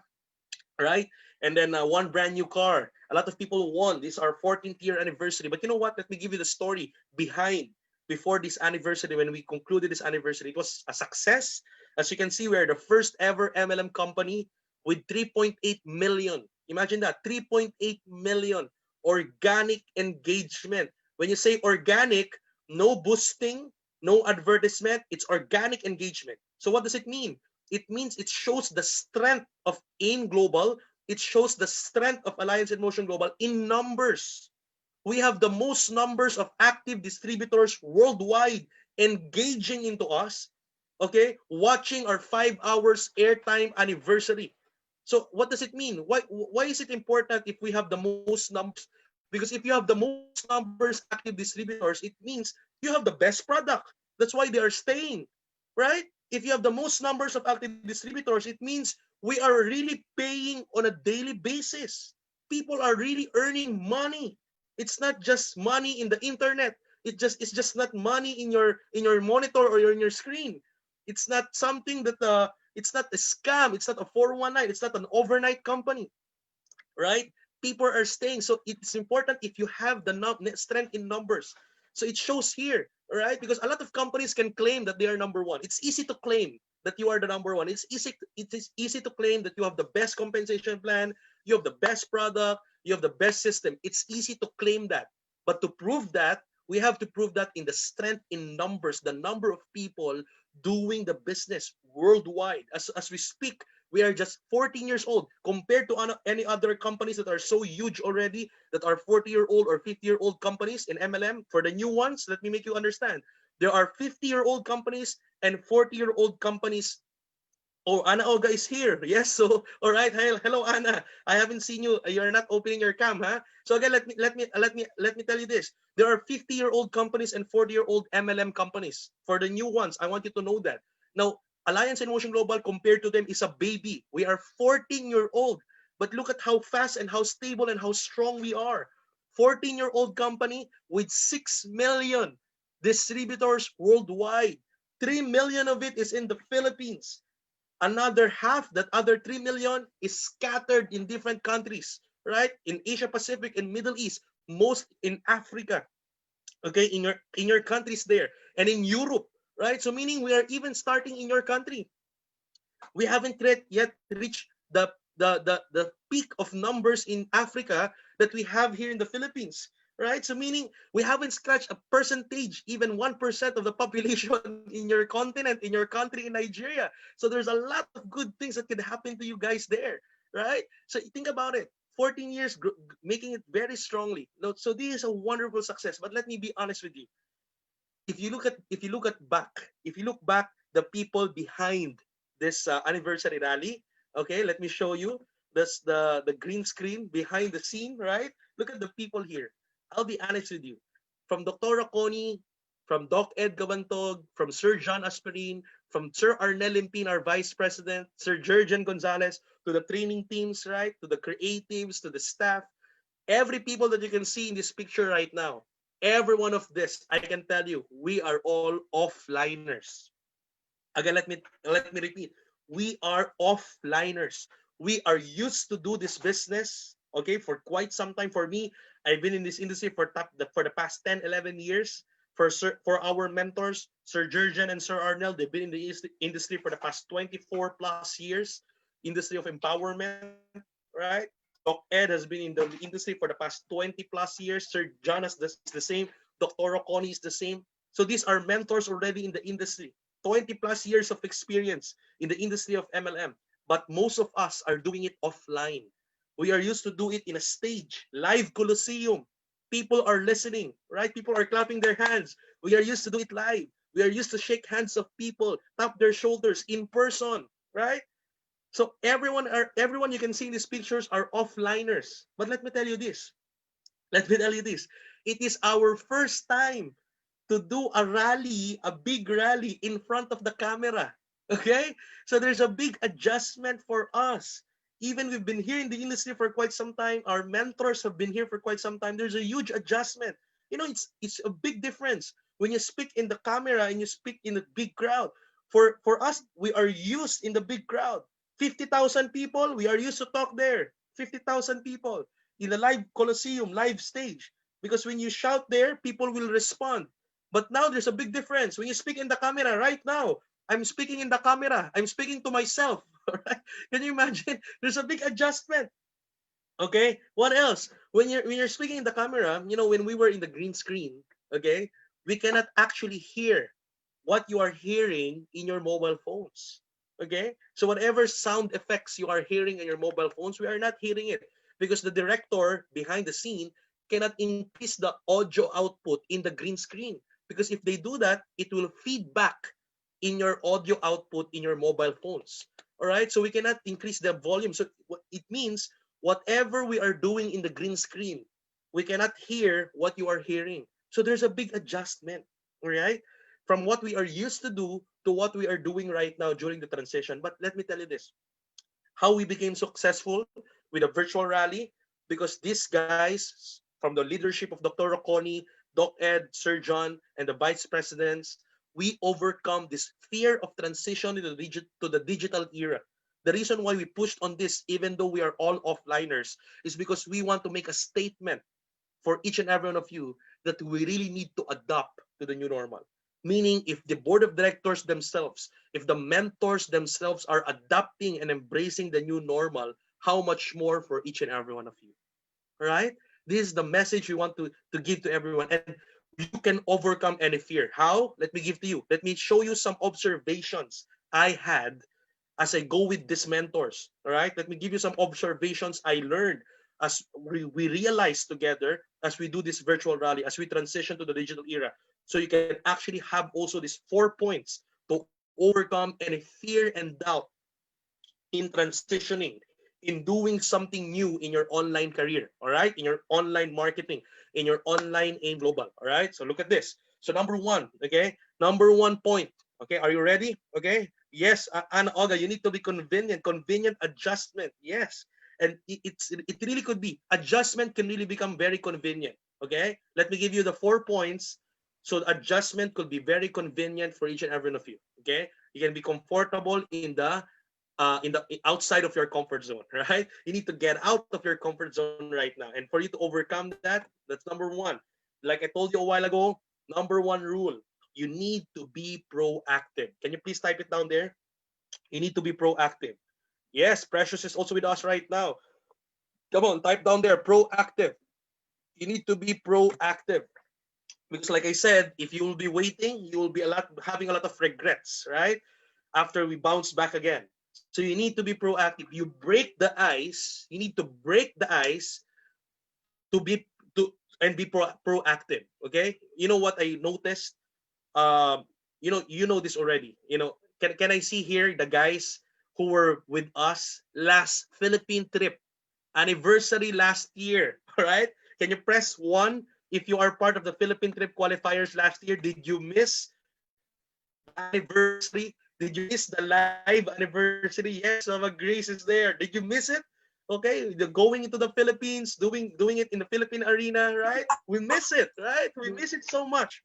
right? And then one brand new car. A lot of people won. This is our 14th year anniversary. But you know what? Let me give you the story behind before this anniversary. When we concluded this anniversary, it was a success. As you can see, we are the first ever MLM company with 3.8 million. Imagine that, 3.8 million organic engagement. When you say organic, no boosting, no advertisement. It's organic engagement. So what does it mean? It means it shows the strength of AIM Global. It shows the strength of Alliance in Motion Global in numbers. We have the most numbers of active distributors worldwide engaging into us, okay, watching our 5 hours airtime anniversary. So what does it mean? Why is it important if we have the most numbers? Because if you have the most numbers active distributors, it means you have the best product. That's why they are staying, right? If you have the most numbers of active distributors, it means we are really paying on a daily basis. People are really earning money. It's not just money in the internet. It's just not money in your monitor or in your screen. It's not something that it's not a scam. It's not a 419. It's not an overnight company, right? People are staying. So it's important if you have the strength in numbers. So it shows here, right? Because a lot of companies can claim that they are number one. It's easy to claim that you are the number one. It is easy to claim that you have the best compensation plan, you have the best product, you have the best system. It's easy to claim that. But to prove that, we have to prove that in the strength in numbers, the number of people doing the business worldwide. As we speak, we are just 14 years old compared to any other companies that are so huge already, that are 40-year-old or 50-year-old companies in MLM. For the new ones, let me make you understand. There are 50-year-old companies and 40-year-old companies. Oh, Ana Olga is here. Yes. So, all right. Hello, Ana. I haven't seen you. You're not opening your cam, huh? So again, let me tell you this. There are 50-year-old companies and 40-year-old MLM companies. For the new ones, I want you to know that. Now, Alliance in Motion Global compared to them is a baby. We are 14-year-old, but look at how fast and how stable and how strong we are. 14-year-old company with 6 million distributors worldwide. 3 million of it is in the Philippines. Another half, that other 3 million, is scattered in different countries, right? In Asia Pacific and Middle East, most in Africa, okay, in your countries there, and in Europe, right? So meaning we are even starting in your country. We haven't yet reached the peak of numbers in Africa that we have here in the Philippines, right? So meaning we haven't scratched a percentage, even 1% of the population in your continent, in your country, in Nigeria. So there's a lot of good things that can happen to you guys there, right? So think about it. 14 years making it very strongly. So this is a wonderful success. But let me be honest with you. If you look back the people behind this anniversary rally, okay, let me show you this the green screen behind the scene, right? Look at the people here. I'll be honest with you. From Dr. Connie, from Doc Ed Gabantog, from Sir John Asperin, from Sir Arnel Limpin, our Vice President, Sir Jurgen Gonzalez, to the training teams, right? To the creatives, to the staff, every people that you can see in this picture right now, every one of this, I can tell you, we are all offliners. Again, let me repeat. We are offliners. We are used to do this business, okay, for quite some time. For me, I've been in this industry for the past 10, 11 years. For our mentors, Sir Jurgen and Sir Arnel, they've been in the industry for the past 24 plus years, industry of empowerment, right? Doc Ed has been in the industry for the past 20 plus years. Sir John is the same. Dr. Connie is the same. So these are mentors already in the industry. 20 plus years of experience in the industry of MLM. But most of us are doing it offline. We are used to do it in a stage, live coliseum. People are listening, right? People are clapping their hands. We are used to do it live. We are used to shake hands of people, tap their shoulders in person, right? So everyone you can see in these pictures are offliners. But let me tell you this. Let me tell you this. It is our first time to do a rally, a big rally in front of the camera. Okay? So there's a big adjustment for us. Even we've been here in the industry for quite some time. Our mentors have been here for quite some time. There's a huge adjustment. It's a big difference when you speak in the camera and you speak in a big crowd. For us, we are used in the big crowd. 50,000 people, we are used to talk there. 50,000 people in a live coliseum, live stage. Because when you shout there, people will respond. But now there's a big difference. When you speak in the camera right now, I'm speaking in the camera. I'm speaking to myself. Right? Can you imagine? There's a big adjustment. Okay? What else? When you're speaking in the camera, when we were in the green screen, okay, we cannot actually hear. what you are hearing in your mobile phones. Okay? So whatever sound effects you are hearing in your mobile phones, we are not hearing it because the director behind the scene cannot increase the audio output in the green screen. Because if they do that, it will feed back in your audio output in your mobile phones. All right? So we cannot increase the volume. So it means whatever we are doing in the green screen, we cannot hear what you are hearing. So there's a big adjustment. All right? From what we are used to do to what we are doing right now during the transition. But let me tell you this, how we became successful with a virtual rally, because these guys from the leadership of Dr. Roconi, Doc Ed, Sir John, and the vice presidents, we overcome this fear of transition to the digital era. The reason why we pushed on this, even though we are all offliners, is because we want to make a statement for each and every one of you that we really need to adapt to the new normal. Meaning, if the board of directors themselves, if the mentors themselves are adapting and embracing the new normal, how much more for each and every one of you? All right? This is the message we want to give to everyone. And you can overcome any fear. How? Let me give to you. Let me show you some observations I had as I go with these mentors. All right? Let me give you some observations I learned as we realize together as we do this virtual rally, as we transition to the digital era. So you can actually have also these 4 points to overcome any fear and doubt in transitioning, in doing something new in your online career, all right? In your online marketing, in your online aim global, all right? So look at this. So number one, okay? Number 1 point, okay? Are you ready? Okay? Yes, Anna Olga, you need to be convenient, convenient adjustment, yes. And it really could be. Adjustment can really become very convenient, okay? Let me give you the 4 points. So adjustment could be very convenient for each and every one of you, okay? You can be comfortable in the outside of your comfort zone, right? You need to get out of your comfort zone right now, and for you to overcome that, that's number one. Like I told you a while ago, number one rule: you need to be proactive. Can you please type it down there? You need to be proactive. Yes, Precious is also with us right now. Come on, type down there, proactive. You need to be proactive because, like I said, if you will be waiting, you will be having a lot of regrets, right? After we bounce back again. So you need to be proactive. You break the ice. You need to break the ice to be to and be proactive. Okay. You know what I noticed? You know this already. Can I see here the guys who were with us last Philippine trip anniversary last year? All right. Can you press one if you are part of the Philippine trip qualifiers last year? Did you miss the anniversary? Did you miss the live anniversary? Yes, Mama Grace is there. Did you miss it? Okay, the going into the Philippines, doing it in the Philippine arena, right? We miss it, right? We miss it so much.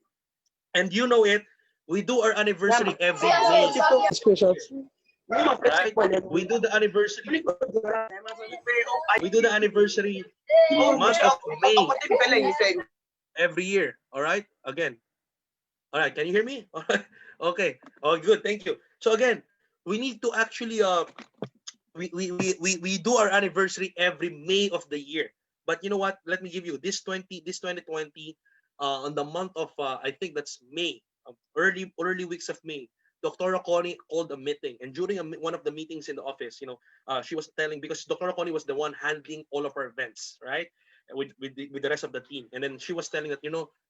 And you know it, we do our anniversary every May, right? We do the anniversary. We do the anniversary month of May every year. All right. Again, all right, can you hear me? All right. Okay. Oh, good. Thank you. So again, we need to actually we do our anniversary every May of the year. But you know what? Let me give you this 2020 on the month of I think that's May, early weeks of May. Dr. Roconi called a meeting, and during one of the meetings in the office, she was telling, because Dr. Roconi was the one handling all of our events, right? With the rest of the team, and then she was telling that,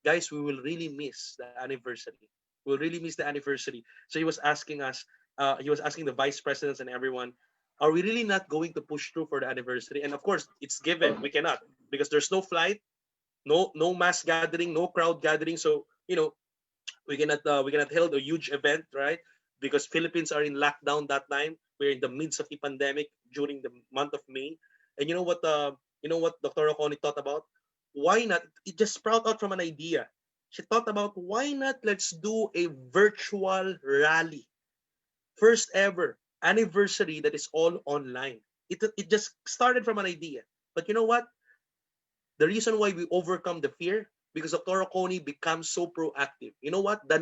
guys, we will really miss the anniversary. We'll really miss the anniversary. So he was asking the vice presidents and everyone, are we really not going to push through for the anniversary? And of course, it's given we cannot, because there's no flight, no mass gathering, no crowd gathering. So we cannot hold a huge event, right? Because Philippines are in lockdown that time. We're in the midst of the pandemic during the month of May. And you know what Dr. Oconi thought about? Why not? It just sprout out from an idea. She thought about, why not let's do a virtual rally, first ever anniversary that is all online. It just started from an idea. But you know what? The reason why we overcome the fear, because Dr. Coney becomes so proactive. You know what? The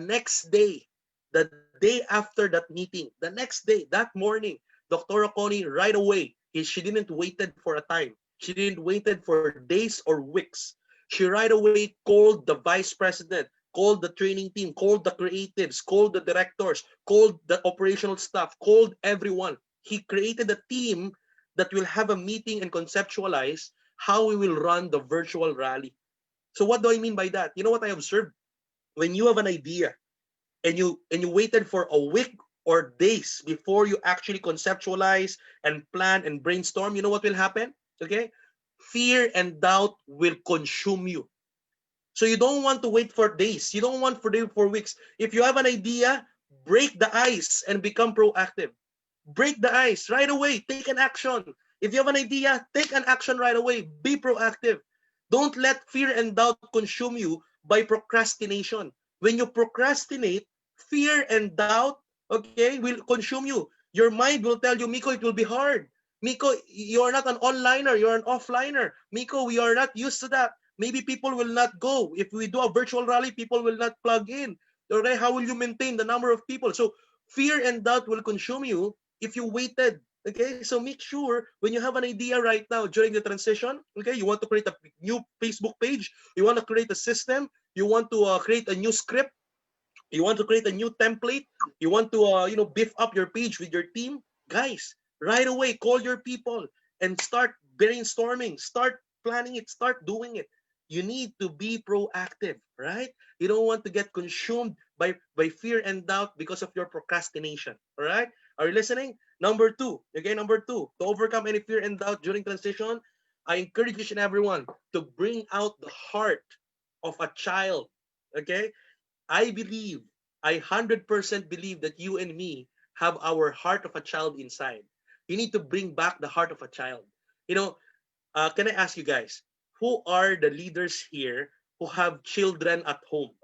day after that meeting, the next day, that morning, Dr. Coney right away, she didn't waited for a time. She didn't waited for days or weeks. She right away called the vice president, called the training team, called the creatives, called the directors, called the operational staff, called everyone. He created a team that will have a meeting and conceptualize how we will run the virtual rally. So what do I mean by that? You know what I observed? When you have an idea and you waited for a week or days before you actually conceptualize and plan and brainstorm, you know what will happen? Okay? Fear and doubt will consume you. So you don't want to wait for days. You don't want for weeks. If you have an idea, break the ice and become proactive. Break the ice right away. Take an action. If you have an idea, take an action right away. Be proactive. Don't let fear and doubt consume you by procrastination. When you procrastinate, fear and doubt, okay, will consume you. Your mind will tell you, Miko, it will be hard. Miko, you're not an onliner, you're an offliner. Miko, we are not used to that. Maybe people will not go. If we do a virtual rally, people will not plug in. Okay, how will you maintain the number of people? So fear and doubt will consume you if you waited. Okay, so make sure when you have an idea right now during the transition, okay, you want to create a new Facebook page, you want to create a system, you want to create a new script, you want to create a new template, you want to beef up your page with your team, guys, right away call your people and start brainstorming, start planning it, start doing it. You need to be proactive, right? You don't want to get consumed by fear and doubt because of your procrastination. All right, are you listening? Number two, okay, number two, to overcome any fear and doubt during transition, I encourage each and everyone to bring out the heart of a child. Okay, I believe, I 100% believe that you and me have our heart of a child inside. You need to bring back the heart of a child. You know, can I ask you guys, who are the leaders here who have children at home?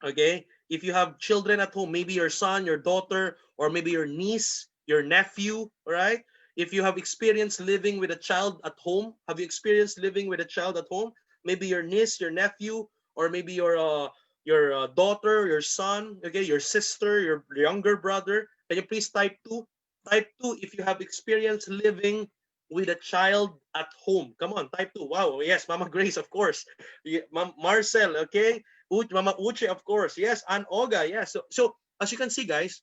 Okay, if you have children at home, maybe your son, your daughter, or maybe your niece, your nephew, all right? If you have experience living with a child at home, have you experienced living with a child at home? Maybe your niece, your nephew, or maybe your daughter, your son, okay, your sister, your younger brother. Can you please type two? Type two if you have experience living with a child at home. Come on, type two. Wow, yes, Mama Grace, of course. Marcel, okay. Mama Uche, of course. Yes, and Olga. Yes. So as you can see, guys,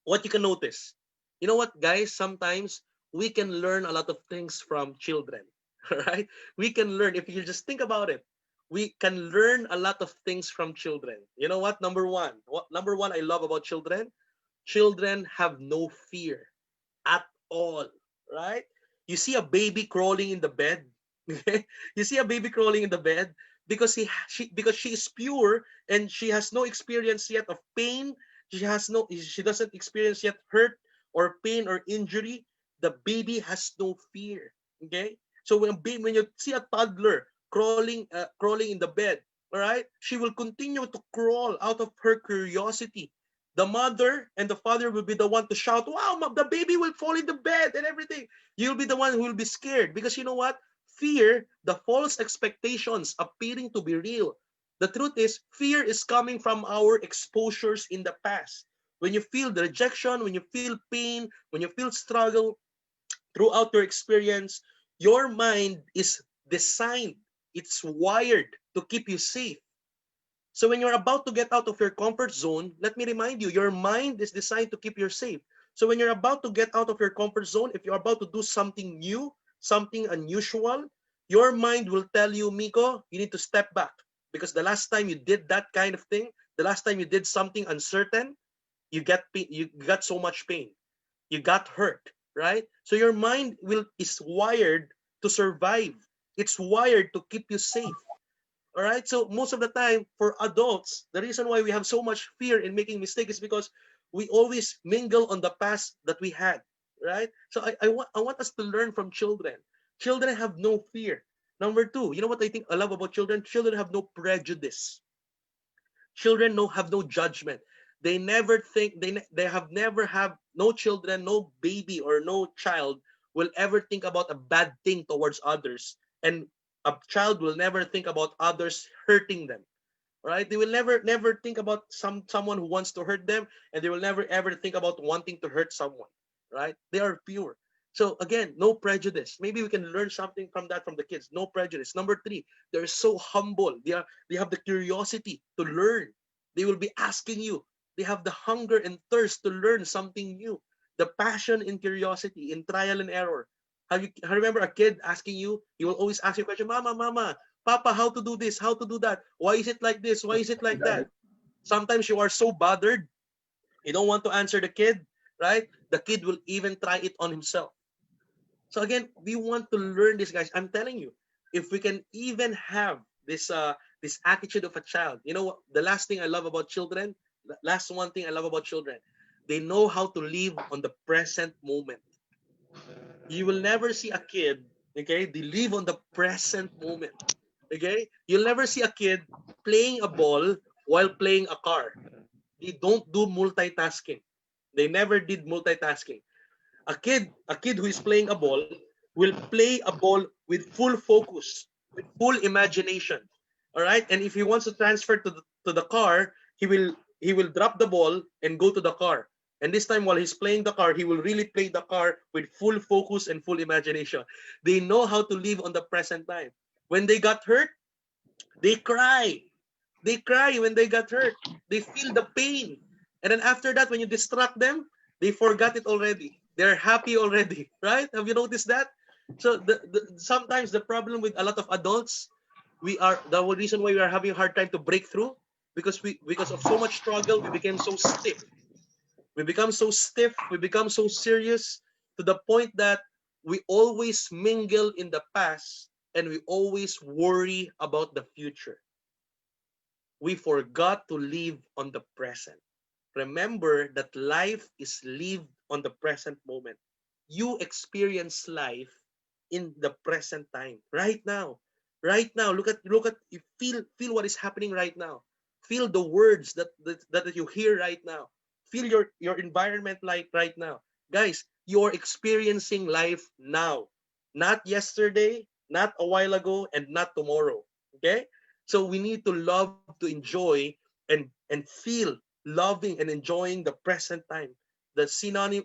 what you can notice, you know what, guys, sometimes we can learn a lot of things from children. Right? We can learn, if you just think about it, we can learn a lot of things from children. You know what? Number one I love about children, children have no fear at all, right? You see a baby crawling in the bed. Okay? You see a baby crawling in the bed because she is pure and she has no experience yet of pain. She doesn't experience yet hurt or pain or injury. The baby has no fear. Okay? So when you see a toddler crawling in the bed, all right? She will continue to crawl out of her curiosity. The mother and the father will be the one to shout, wow, the baby will fall in the bed and everything. You'll be the one who will be scared because you know what? Fear, the false expectations appearing to be real. The truth is, fear is coming from our exposures in the past. When you feel the rejection, when you feel pain, when you feel struggle throughout your experience, your mind is designed, it's wired to keep you safe. So when you're about to get out of your comfort zone, let me remind you, your mind is designed to keep you safe. So when you're about to get out of your comfort zone, if you're about to do something new, something unusual, your mind will tell you, Miko, you need to step back. Because the last time you did that kind of thing, the last time you did something uncertain, you got so much pain. You got hurt, right? So your mind is wired to survive. It's wired to keep you safe. All right. So most of the time for adults, the reason why we have so much fear in making mistakes is because we always mingle on the past that we had. Right. So I want us to learn from children. Children have no fear. Number two, you know what I think I love about children? Children have no prejudice. Children have no judgment. They never think they have never have no children, no baby or no child will ever think about a bad thing towards others, and a child will never think about others hurting them. Right? They will never think about someone who wants to hurt them, and they will never ever think about wanting to hurt someone. Right? They are pure. So again, no prejudice. Maybe we can learn something from that from the kids. No prejudice. Number three, they're so humble. They have the curiosity to learn. They will be asking you. They have the hunger and thirst to learn something new. The passion and curiosity in trial and error. I remember a kid asking you, he will always ask you a question, Mama, Mama, Papa, how to do this, how to do that? Why is it like this? Why is it like that? Sometimes you are so bothered, you don't want to answer the kid, right? The kid will even try it on himself. So again, we want to learn this, guys. I'm telling you, if we can even have this attitude of a child, you know what? The last thing I love about children, the last one thing I love about children, they know how to live on the present moment. You will never see a kid, okay? They live on the present moment, okay? You'll never see a kid playing a ball while playing a car. They don't do multitasking. They never did multitasking. A kid who is playing a ball will play a ball with full focus, with full imagination. All right? And if he wants to transfer to the car, he will drop the ball and go to the car. And this time while he's playing the car, he will really play the car with full focus and full imagination. They know how to live on the present time. When they got hurt, they cry. They cry when they got hurt. They feel the pain. And then after that, when you distract them, they forgot it already. They're happy already, right? Have you noticed that? So sometimes the problem with a lot of adults, we are the reason why we are having a hard time to break through because of so much struggle, we became so stiff. We become so stiff, we become so serious to the point that we always mingle in the past and we always worry about the future. We forgot to live on the present. Remember that life is lived on the present moment. You experience life in the present time, right now. Right now, look at you feel what is happening right now. Feel the words that you hear right now. Feel your environment like right now. Guys, you're experiencing life now. Not yesterday, not a while ago, and not tomorrow. Okay? So we need to love to enjoy and feel loving and enjoying the present time. The synonym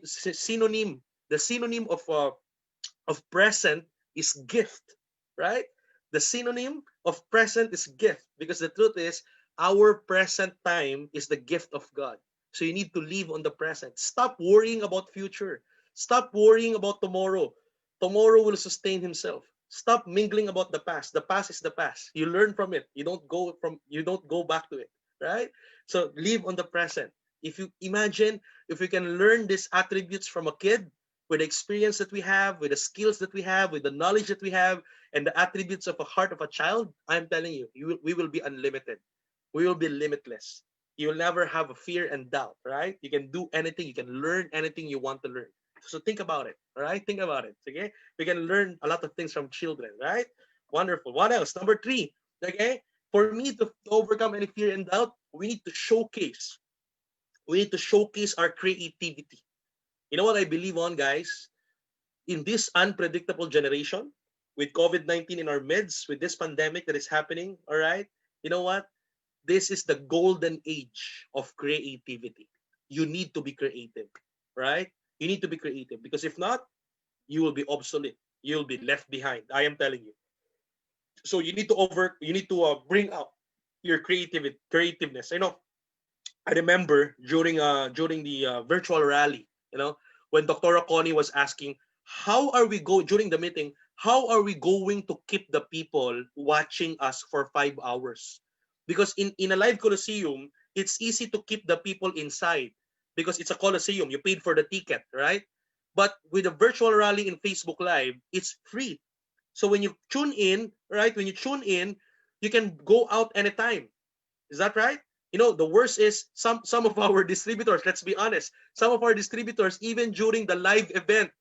of present is gift, right? The synonym of present is gift because the truth is our present time is the gift of God. So you need to live on the present. Stop worrying about future. Stop worrying about tomorrow. Tomorrow will sustain himself. Stop mingling about the past. The past is the past. You learn from it. You don't go back to it, right? So live on the present. If you imagine if we can learn these attributes from a kid, with the experience that we have, with the skills that we have, with the knowledge that we have, and the attributes of a heart of a child, I'm telling you, we will be unlimited. We will be limitless. You will never have a fear and doubt, right? You can do anything. You can learn anything you want to learn. So think about it, all right? Think about it, okay? We can learn a lot of things from children, right? Wonderful. What else? Number three, okay? For me to overcome any fear and doubt, we need to showcase. We need to showcase our creativity. You know what I believe on, guys? In this unpredictable generation, with COVID-19 in our midst, with this pandemic that is happening, all right, you know what? This is the golden age of creativity. You need to be creative, right? You need to be creative because if not, you will be obsolete. You'll be left behind. I am telling you. So you need to bring out your creativeness. I remember during the virtual rally, when Dr. Connie was asking, how are we going during the meeting? How are we going to keep the people watching us for 5 hours? Because in a live coliseum, it's easy to keep the people inside because it's a coliseum. You paid for the ticket, right? But with a virtual rally in Facebook Live, it's free. So when you tune in, right? When you tune in, you can go out anytime. Is that right? The worst is some of our distributors, let's be honest, some of our distributors, even during the live event,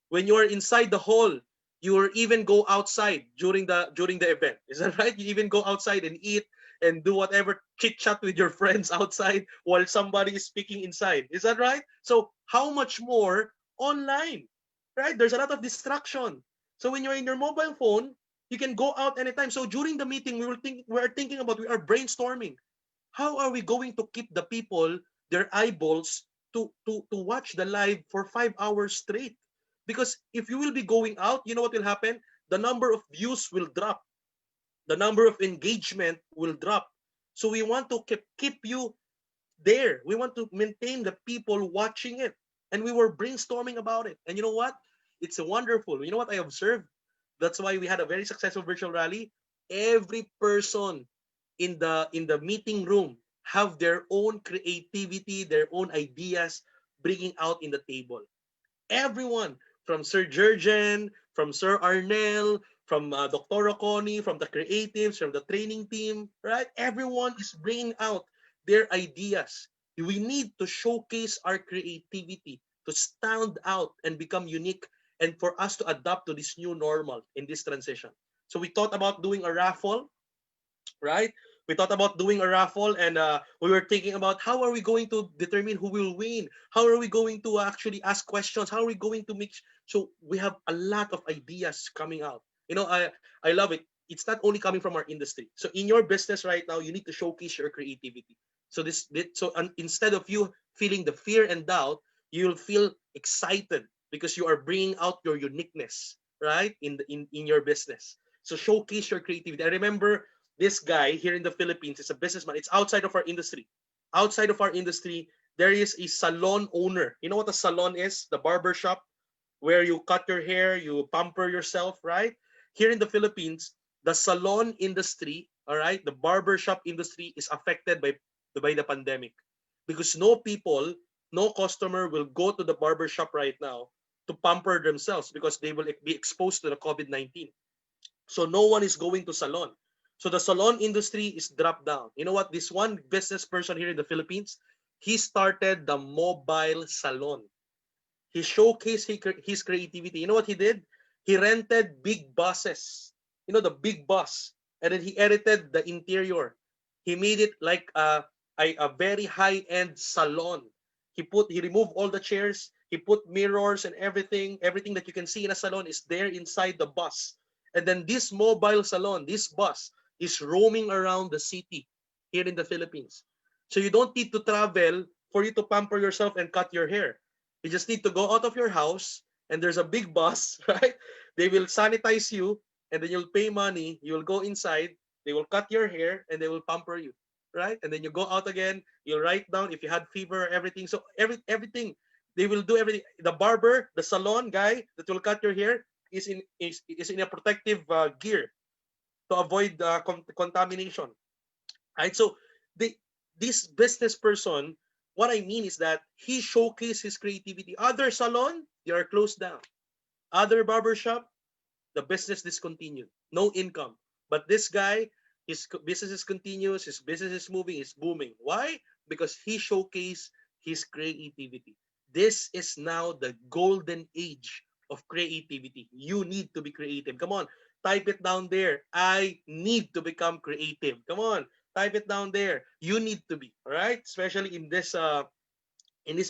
when you are inside the hall, you will even go outside during the event. Is that right? You even go outside and eat and do whatever chit chat with your friends outside while somebody is speaking inside. Is that right? So how much more online? Right? There's a lot of distraction. So when you're in your mobile phone, you can go out anytime. So during the meeting, we are brainstorming. How are we going to keep the people their eyeballs to watch the live for 5 hours straight? Because if you will be going out, you know what will happen? The number of views will drop. The number of engagement will drop. So we want to keep you there. We want to maintain the people watching it. And we were brainstorming about it. And you know what? It's wonderful. You know what I observed? That's why we had a very successful virtual rally. Every person in the meeting room have their own creativity, their own ideas bringing out in the table. Everyone from Sir Jurgen, from Sir Arnell, from Dr. Connie, from the creatives, from the training team, right? Everyone is bringing out their ideas. We need to showcase our creativity to stand out and become unique and for us to adapt to this new normal in this transition. So we thought about doing a raffle, right? We thought about doing a raffle, and we were thinking about how are we going to determine who will win? How are we going to actually ask questions? How are we going to make so we have a lot of ideas coming out. I love it. It's not only coming from our industry. So in your business right now, you need to showcase your creativity. Instead of you feeling the fear and doubt, you'll feel excited because you are bringing out your uniqueness, right? In your business. So showcase your creativity. I remember this guy here in the Philippines is a businessman. It's outside of our industry. Outside of our industry, there is a salon owner. You know what a salon is? The barber shop where you cut your hair, you pamper yourself, right? Here in the Philippines, the salon industry, all right, the barber shop industry is affected by the pandemic because no people, no customer will go to the barber shop right now to pamper themselves because they will be exposed to the COVID-19. So no one is going to salon. So the salon industry is dropped down. You know what? This one business person here in the Philippines, he started the mobile salon. He showcased his creativity. You know what he did? He rented big buses. The big bus. And then he edited the interior. He made it like a very high-end salon. He removed all the chairs. He put mirrors and everything. Everything that you can see in a salon is there inside the bus. And then this mobile salon, this bus, is roaming around the city here in the Philippines. So you don't need to travel for you to pamper yourself and cut your hair. You just need to go out of your house and there's a big bus, right? They will sanitize you and then you'll pay money. You'll go inside, they will cut your hair and they will pamper you, right? And then you go out again, you'll write down if you had fever, everything. So everything, they will do everything. The barber, the salon guy that will cut your hair is in a protective gear to avoid contamination. Right? So the this business person, what I mean is that he showcased his creativity. Other salon, they are closed down. Other barbershop, the business discontinued. No income. But this guy, his business is continuous, his business is moving, is booming. Why? Because he showcased his creativity. This is now the golden age of creativity. You need to be creative. Come on, type it down there. I need to become creative. Come on, type it down there. You need to be, all right? Especially in this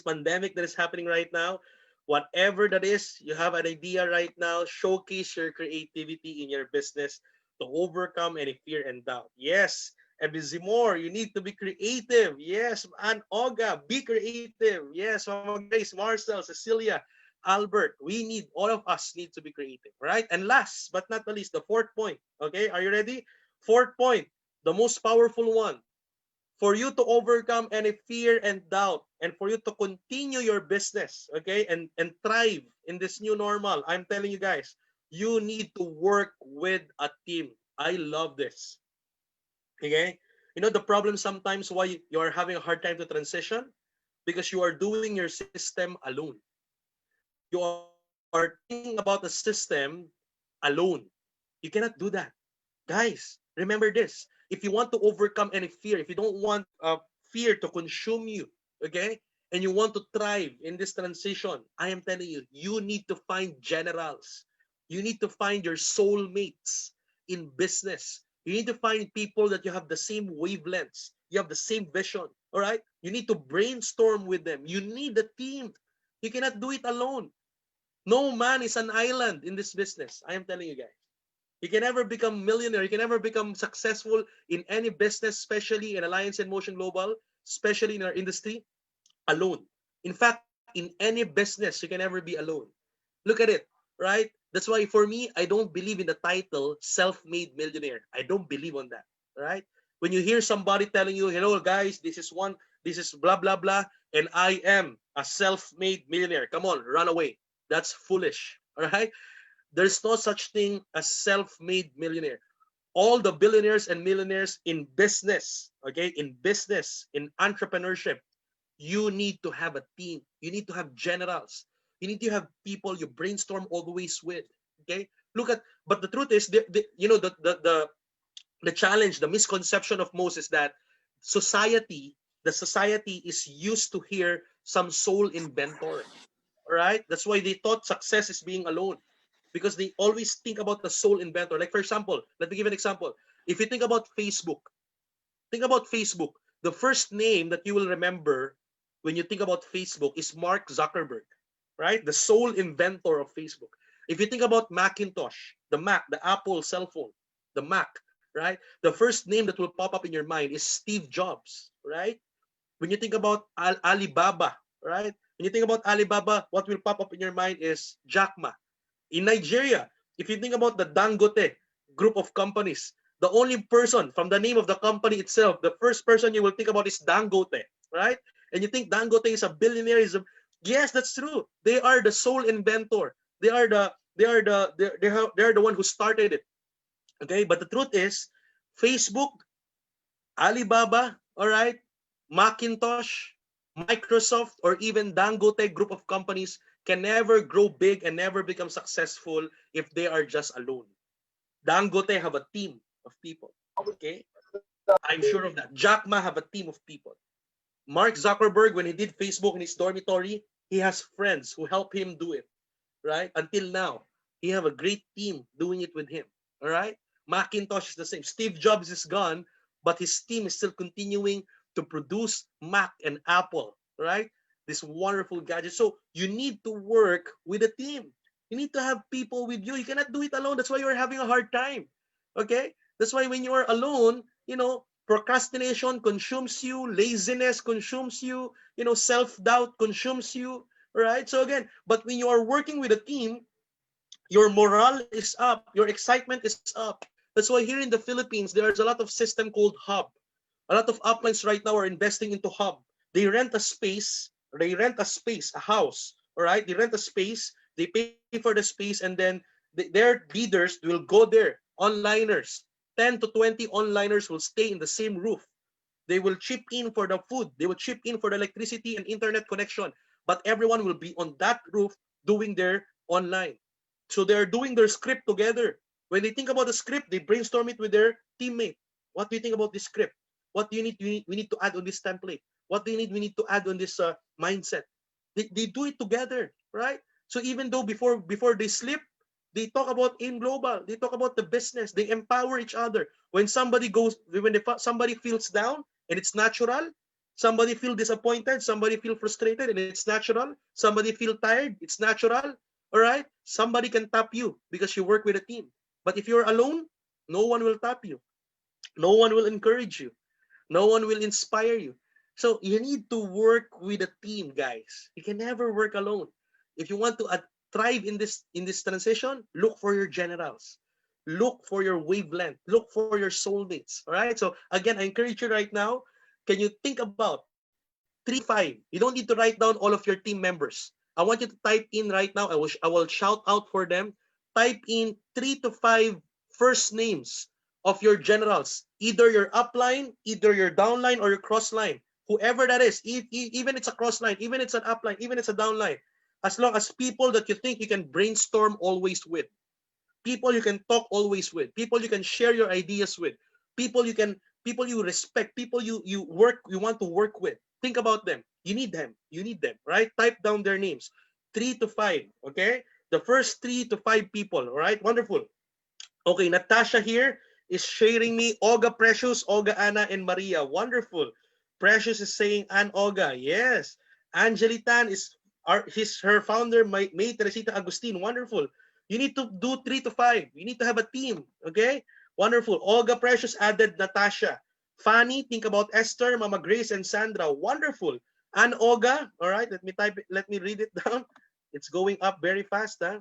pandemic that is happening right now, whatever that is, you have an idea right now, showcase your creativity in your business to overcome any fear and doubt. Yes, and Zimor, you need to be creative. Yes, and Olga, be creative. Yes, Mama Grace, Marcel, Cecilia, Albert, all of us need to be creative, right? And last but not the least, the fourth point. Okay, are you ready? Fourth point, the most powerful one, for you to overcome any fear and doubt and for you to continue your business, okay, and thrive in this new normal. I'm telling you guys, you need to work with a team. I love this. Okay, the problem sometimes why you are having a hard time to transition because you are doing your system alone. You are thinking about the system alone. You cannot do that. Guys, remember this. If you want to overcome any fear, if you don't want fear to consume you, okay, and you want to thrive in this transition, I am telling you, you need to find generals. You need to find your soulmates in business. You need to find people that you have the same wavelengths. You have the same vision. All right? You need to brainstorm with them. You need a team. You cannot do it alone. No man is an island in this business. I am telling you guys. You can never become millionaire. You can never become successful in any business, especially in Alliance and Motion Global, especially in our industry, alone. In fact, in any business, you can never be alone. Look at it, right? That's why for me, I don't believe in the title self-made millionaire. I don't believe on that, right? When you hear somebody telling you, hello guys, this is blah blah blah, and I am a self-made millionaire. Come on, run away. That's foolish. All right? There's no such thing as self-made millionaire. All the billionaires and millionaires in business, okay, in business, in entrepreneurship, you need to have a team. You need to have generals. You need to have people you brainstorm always with. Okay, look at. But the truth is, the challenge, the misconception of most is that society, the society is used to hear some sole inventor. All right, that's why they thought success is being alone, because they always think about the sole inventor. Like for example, let me give an example. If you think about Facebook. The first name that you will remember when you think about Facebook is Mark Zuckerberg, right? The sole inventor of Facebook. If you think about Macintosh, the Mac, the Apple cell phone, the Mac, right? The first name that will pop up in your mind is Steve Jobs, right? When you think about Alibaba, right? When you think about Alibaba, what will pop up in your mind is Jack Ma. In Nigeria, if you think about the Dangote group of companies, the only person from the name of the company itself, the first person you will think about is Dangote, right? And you think Dangote is a billionaire? Yes, that's true. They are the sole inventor. They are the one who started it. Okay, but the truth is, Facebook, Alibaba, all right, Macintosh, Microsoft, or even Dangote group of companies can never grow big and never become successful if they are just alone. Dangote have a team of people. Okay, I'm sure of that. Jack Ma have a team of people. Mark Zuckerberg, when he did Facebook in his dormitory, he has friends who help him do it. Right? Until now, he have a great team doing it with him. All right. Macintosh is the same. Steve Jobs is gone, but his team is still continuing to produce Mac and Apple. Right? This wonderful gadget. So you need to work with a team. You need to have people with you. You cannot do it alone. That's why you're having a hard time. Okay? That's why when you are alone, procrastination consumes you, laziness consumes you, self-doubt consumes you, right? So again, but when you are working with a team, your morale is up, your excitement is up. That's why here in the Philippines, there's a lot of system called Hub. A lot of uplines right now are investing into Hub. They rent a space, a house, all right? They rent a space, they pay for the space, and then their leaders will go there, onliners. 10 to 20 onliners will stay in the same roof. They will chip in for the food. They will chip in for the electricity and internet connection. But everyone will be on that roof doing their online. So they're doing their script together. When they think about the script, they brainstorm it with their teammate. What do you think about this script? What do you need? We need to add on this template. What do you need? We need to add on this mindset. They do it together, right? So even though before they sleep, they talk about Aimglobal. They talk about the business. They empower each other. Somebody feels down, and it's natural. Somebody feel disappointed. Somebody feel frustrated, and it's natural. Somebody feel tired. It's natural. All right. Somebody can tap you because you work with a team. But if you're alone, no one will tap you. No one will encourage you. No one will inspire you. So you need to work with a team, guys. You can never work alone. If you want to thrive in this transition, look for your generals. Look for your wavelength. Look for your soulmates. All right. So again, I encourage you right now. Can you think about 3 to 5? You don't need to write down all of your team members. I want you to type in right now. I will shout out for them. Type in 3 to 5 first names of your generals, either your upline, either your downline, or your crossline. Whoever that is, even it's a crossline, even it's an upline, even it's a downline. As long as people that you think you can brainstorm always with, people you can talk always with, people you can share your ideas with, people you respect, people you want to work with. Think about them. You need them, right? Type down their names. 3 to 5. Okay, the first 3 to 5 people. All right, wonderful. Okay, Natasha here is sharing me Olga Precious, Olga Anna, and Maria. Wonderful. Precious is saying Ann Olga. Yes. Angelitan is her founder, May Teresita Agustin. Wonderful. You need to do 3 to 5. You need to have a team. Okay? Wonderful. Olga Precious added Natasha. Fanny, think about Esther, Mama Grace, and Sandra. Wonderful. And Olga, all right, let me read it down. It's going up very fast, huh?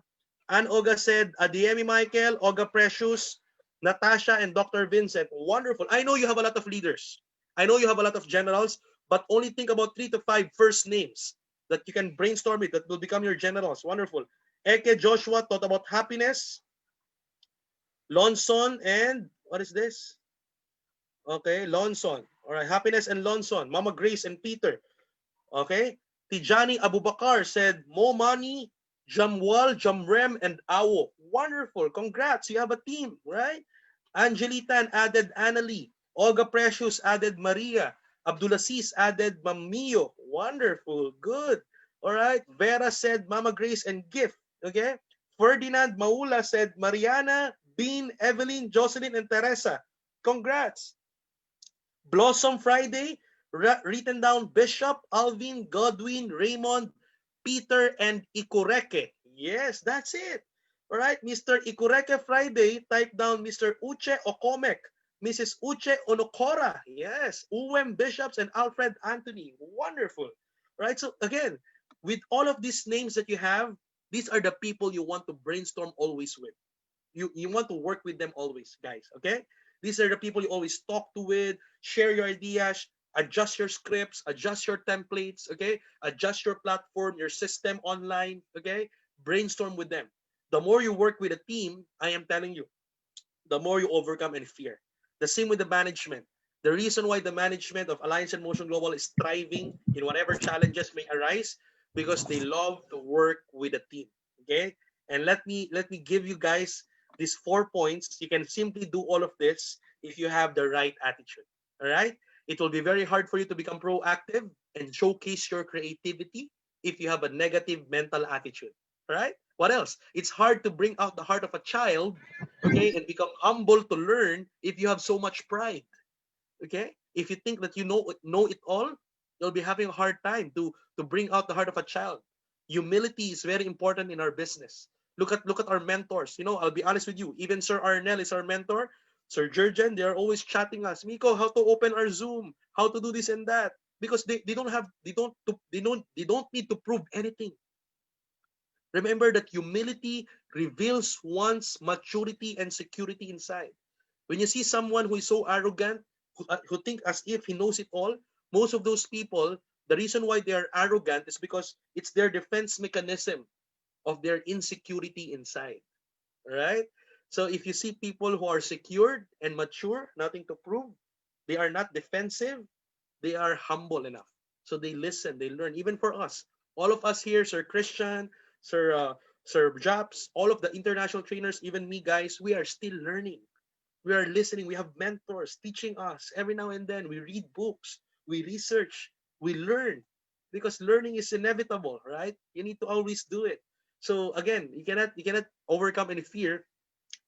Ann Oga said, Adiemi Michael, Oga Precious, Natasha, and Dr. Vincent. Wonderful. I know you have a lot of leaders. I know you have a lot of generals, but only think about 3 to 5 first names that you can brainstorm it that will become your generals. Wonderful. Eke Joshua thought about happiness. Lonson and what is this? Okay, Lonson. All right, happiness and Lonson. Mama Grace and Peter. Okay. Tijani Abubakar said, Mo Money, Jamwal, Jamrem, and Awo. Wonderful. Congrats. You have a team, right? Angelitan added Annalie. Olga Precious added Maria. Abdulaziz added Mamio. Wonderful. Good. All right. Vera said Mama Grace and Gift. Okay. Ferdinand Maula said Mariana, Bean, Evelyn, Jocelyn, and Teresa. Congrats. Blossom Friday, written down Bishop, Alvin, Godwin, Raymond, Peter, and Ikureke. Yes, that's it. All right, Mr. Ikureke Friday, type down Mr. Uche Okomek, Mrs. Uche Onokora. Yes, Uwem Bishops and Alfred Anthony. Wonderful. All right, so again, with all of these names that you have, these are the people you want to brainstorm always with. You want to work with them always, guys. Okay, these are the people you always talk to with, share your ideas, adjust your scripts, adjust your templates. Okay, adjust your platform, your system online. Okay, brainstorm with them. The more you work with a team, I am telling you, the more you overcome and fear. The same with the management. The reason why the management of Alliance and Motion Global is thriving in whatever challenges may arise, because they love to work with a team. Okay? And let me give you guys these 4 points. You can simply do all of this if you have the right attitude. All right? It will be very hard for you to become proactive and showcase your creativity if you have a negative mental attitude. All right? What else? It's hard to bring out the heart of a child, okay, and become humble to learn if you have so much pride. Okay, if you think that you know it all, you'll be having a hard time to bring out the heart of a child. Humility is very important in our business. Look at our mentors. I'll be honest with you. Even Sir Arnell is our mentor. Sir Jurgen, they are always chatting us, Miko, how to open our Zoom, how to do this and that, because they don't need to prove anything. Remember that humility reveals one's maturity and security inside. When you see someone who is so arrogant, who think as if he knows it all, most of those people, the reason why they are arrogant is because it's their defense mechanism of their insecurity inside. Right? So if you see people who are secured and mature, nothing to prove, they are not defensive, they are humble enough. So they listen, they learn. Even for us, all of us here, Sir Christian, Sir Japs, all of the international trainers, even me, guys, we are still learning. We are listening. We have mentors teaching us every now and then. We read books, we research, we learn, because learning is inevitable, right? You need to always do it. So again, you cannot overcome any fear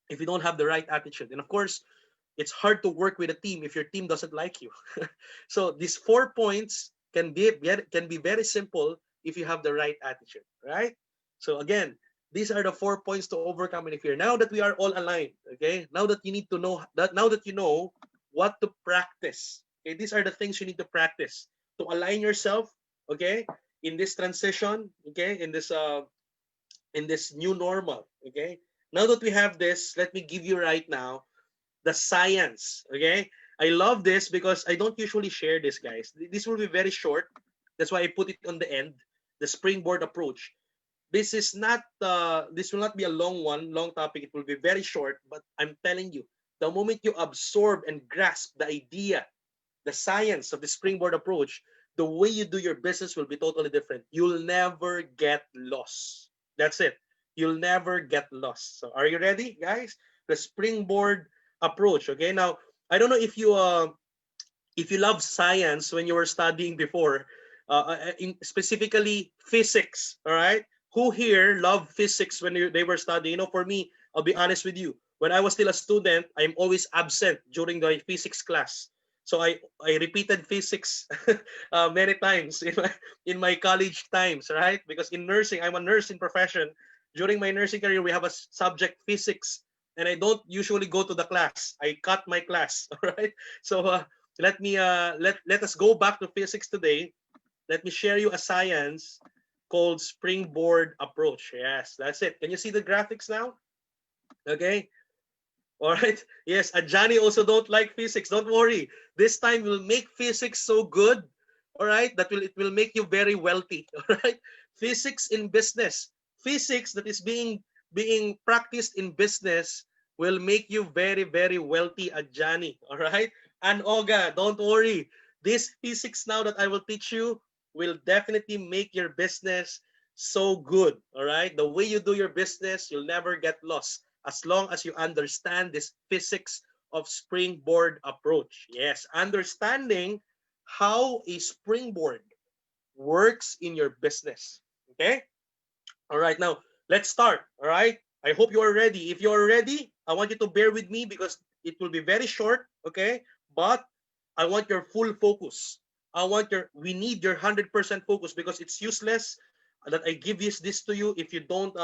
if you don't have the right attitude. And of course, it's hard to work with a team if your team doesn't like you. So these 4 points can be very simple if you have the right attitude, right? So again, these are the 4 points to overcome any fear. Now that we are all aligned, okay? Now that you need to know that now that you know what to practice. Okay, these are the things you need to practice to align yourself, okay, in this transition, okay, in this new normal, okay? Now that we have this, let me give you right now the science. Okay, I love this because I don't usually share this, guys. This will be very short. That's why I put it on the end. The springboard approach. This will not be a long topic. It will be very short, but I'm telling you, the moment you absorb and grasp the idea, the science of the springboard approach, the way you do your business will be totally different. You'll never get lost. That's it. You'll never get lost. So are you ready, guys? The springboard approach. Okay. Now, I don't know if you love science when you were studying before, specifically physics. All right. Who here loved physics when they were studying? For me, I'll be honest with you. When I was still a student, I'm always absent during the physics class. So I repeated physics many times in my college times, right? Because in nursing, I'm a nursing profession. During my nursing career, we have a subject physics, and I don't usually go to the class. I cut my class, all right? So let us go back to physics today. Let me share you a science called springboard approach. Yes, that's it. Can you see the graphics now? Okay. All right. Yes, Johnny also don't like physics. Don't worry. This time we'll make physics so good. All right, that will it will make you very wealthy. All right. Physics in business. Physics that is being practiced in business will make you very very wealthy, Johnny. All right. And Olga, don't worry. This physics now that I will teach you will definitely make your business so good. All right. The way you do your business, you'll never get lost as long as you understand this physics of springboard approach. Yes, understanding how a springboard works in your business. Okay? All right, now let's start. All right? I hope you are ready. If you are ready, I want you to bear with me because it will be very short, okay? But I want your full focus. We need your 100% focus because it's useless that I give this to you if you don't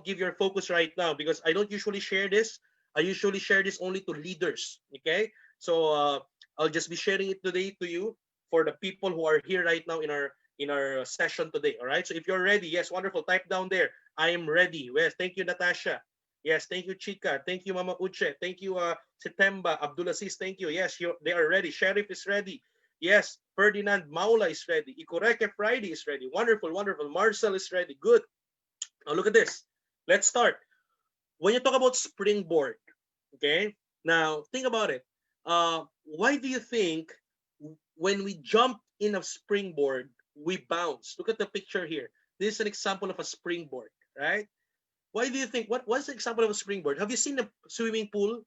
give your focus right now because I don't usually share this. I usually share this only to leaders, okay? So I'll just be sharing it today to you for the people who are here right now in our session today. All right. So if you're ready, yes, wonderful. Type down there. I am ready. Yes, thank you, Natasha. Yes, thank you, Chica. Thank you, Mama Uche. Thank you, Sitemba, Abdulaziz. Thank you. Yes, they are ready. Sheriff is ready. Yes, Ferdinand Maula is ready. Ikoreke Friday is ready. Wonderful, wonderful. Marcel is ready. Good. Now look at this. Let's start. When you talk about springboard, okay? Now think about it. Why do you think when we jump in a springboard, we bounce? Look at the picture here. This is an example of a springboard, right? Why do you think what's the example of a springboard? Have you seen a swimming pool?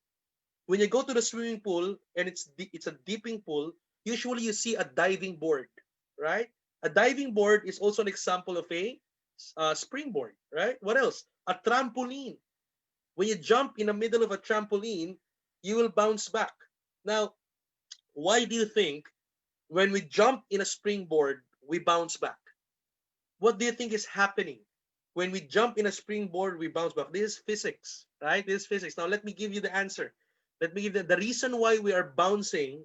When you go to the swimming pool and it's a dipping pool, usually you see a diving board, right? A diving board is also an example of a springboard, right? What else? A trampoline. When you jump in the middle of a trampoline, you will bounce back. Now, why do you think when we jump in a springboard, we bounce back? What do you think is happening? When we jump in a springboard, we bounce back. This is physics, right? This is physics. Now, let me give you the answer. Let me give you the reason why we are bouncing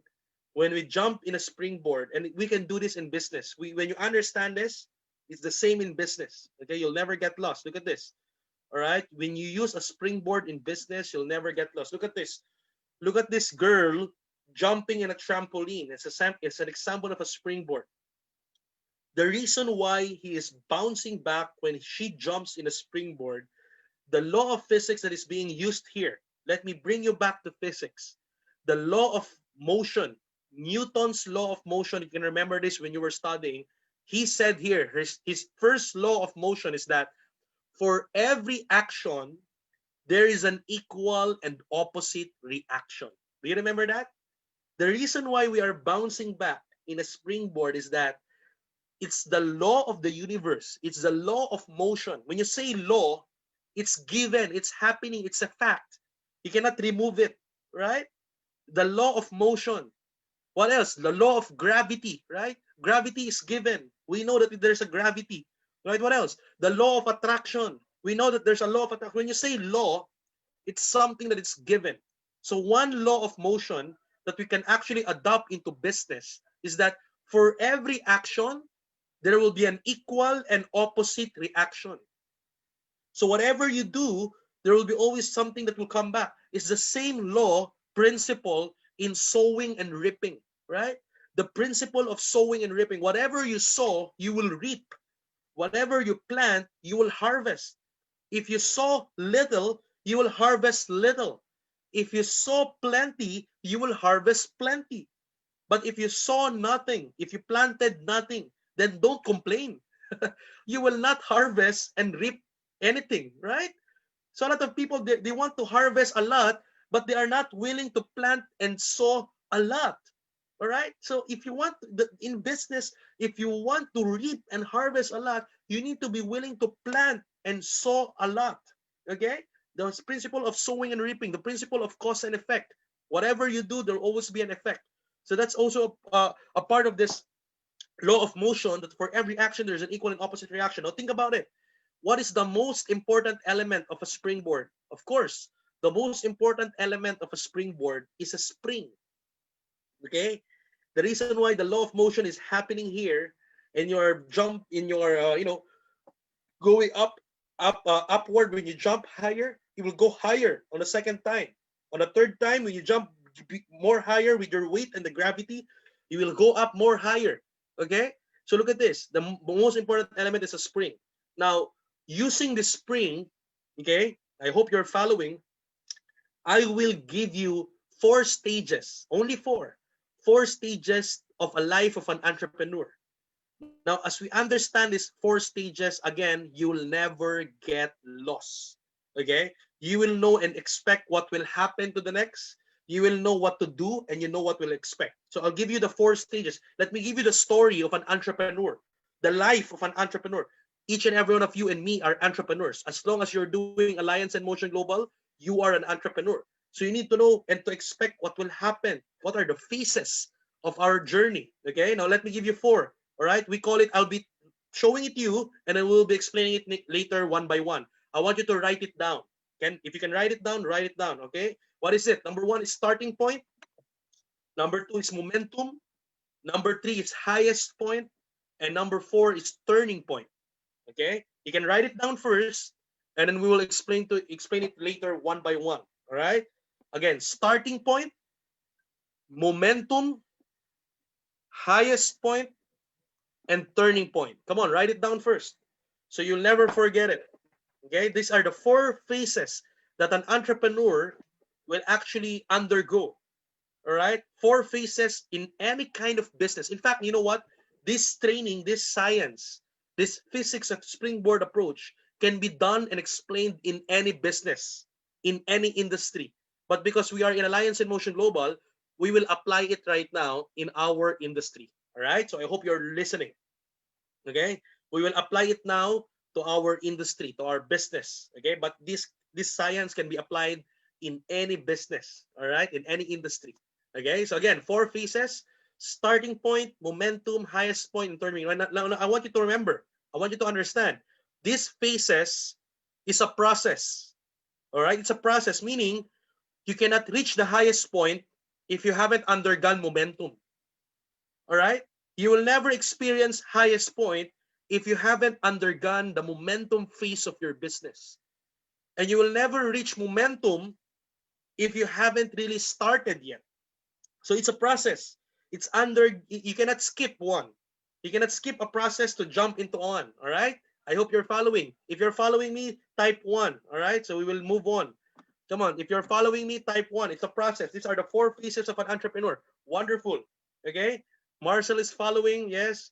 when we jump in a springboard, and we can do this in business. When you understand this, it's the same in business. Okay, you'll never get lost. Look at this. All right, when you use a springboard in business, you'll never get lost. Look at this. Look at this girl jumping in a trampoline. It's an example of a springboard. The reason why he is bouncing back when she jumps in a springboard, the law of physics that is being used here. Let me bring you back to physics. The law of motion, Newton's law of motion, you can remember this when you were studying. He said here, his first law of motion is that for every action, there is an equal and opposite reaction. Do you remember that? The reason why we are bouncing back in a springboard is that it's the law of the universe. It's the law of motion. When you say law, it's given, it's happening, it's a fact. You cannot remove it, right? The law of motion. What else? The law of gravity, right? Gravity is given. We know that there's a gravity, right? What else? The law of attraction. We know that there's a law of attraction. When you say law, it's something that is given. So one law of motion that we can actually adopt into business is that for every action, there will be an equal and opposite reaction. So whatever you do, there will be always something that will come back. It's the same law, principle in sowing and reaping, right? The principle of sowing and reaping. Whatever you sow, you will reap. Whatever you plant, you will harvest. If you sow little, you will harvest little. If you sow plenty, you will harvest plenty. But if you saw nothing, if you planted nothing, then don't complain. You will not harvest and reap anything, right? So a lot of people, they want to harvest a lot, but they are not willing to plant and sow a lot. All right. So if you want in business, if you want to reap and harvest a lot, you need to be willing to plant and sow a lot. Okay. The principle of sowing and reaping, the principle of cause and effect. Whatever you do, there'll always be an effect. So that's also a part of this law of motion, that for every action, there's an equal and opposite reaction. Now think about it. What is the most important element of a springboard? Of course, the most important element of a springboard is a spring. Okay? The reason why the law of motion is happening here and your jump in your going upward. When you jump higher, you will go higher on the second time. On the third time, when you jump more higher with your weight and the gravity, you will go up more higher. Okay, so look at this. The most important element is a spring. Now, using the spring, okay, I hope you're following. I will give you four stages, only four stages of a life of an entrepreneur. Now, as we understand these four stages, again, you will never get lost. Okay? You will know and expect what will happen to the next. You will know what to do and you know what will expect. So I'll give you the four stages. Let me give you the story of an entrepreneur, the life of an entrepreneur. Each and every one of you and me are entrepreneurs. As long as you're doing Alliance and Motion Global, you are an entrepreneur. So you need to know and to expect what will happen. What are the phases of our journey? Okay, now let me give you four. All right, we call it, I'll be showing it to you and I will be explaining it later one by one. I want you to write it down. If you can write it down, write it down. Okay, what is it? Number one is starting point. Number two is momentum. Number three is highest point. And number four is turning point. Okay, you can write it down first and then we will explain it later one by one. All right, again, starting point, momentum, highest point, and turning point. Come on, write it down first so you'll never forget it. Okay, these are the four phases that an entrepreneur will actually undergo. All right, four phases in any kind of business. In fact, you know what? This training, this science, this physics of springboard approach can be done and explained in any business, in any industry. But because we are in Alliance in Motion Global, we will apply it right now in our industry. All right, so I hope you're listening. Okay, we will apply it now to our industry, to our business. Okay, but this science can be applied in any business. All right, in any industry. Okay, so again, four phases: starting point, momentum, highest point, and turning. Now, I want you to remember, I want you to understand, these phases is a process. All right, it's a process, meaning you cannot reach the highest point if you haven't undergone momentum. All right? You will never experience highest point if you haven't undergone the momentum phase of your business. And you will never reach momentum if you haven't really started yet. So it's a process. You cannot skip one. You cannot skip a process to jump into on. All right? I hope you're following. If you're following me, type one. All right? So we will move on. Come on. If you're following me, type one. It's a process. These are the four phases of an entrepreneur. Wonderful. Okay? Marcel is following. Yes.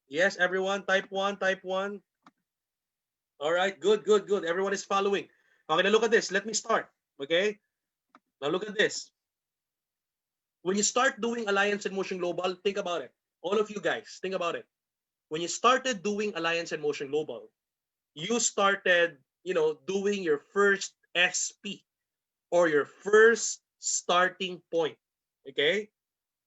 Yes, everyone. Type one. Type one. All right. Good, good, good. Everyone is following. Okay, now look at this. Let me start. Okay? Now look at this. When you start doing Alliance and Motion Global, think about it. All of you guys, think about it. When you started doing Alliance and Motion Global, you started, doing your first SP or your first starting point. Okay?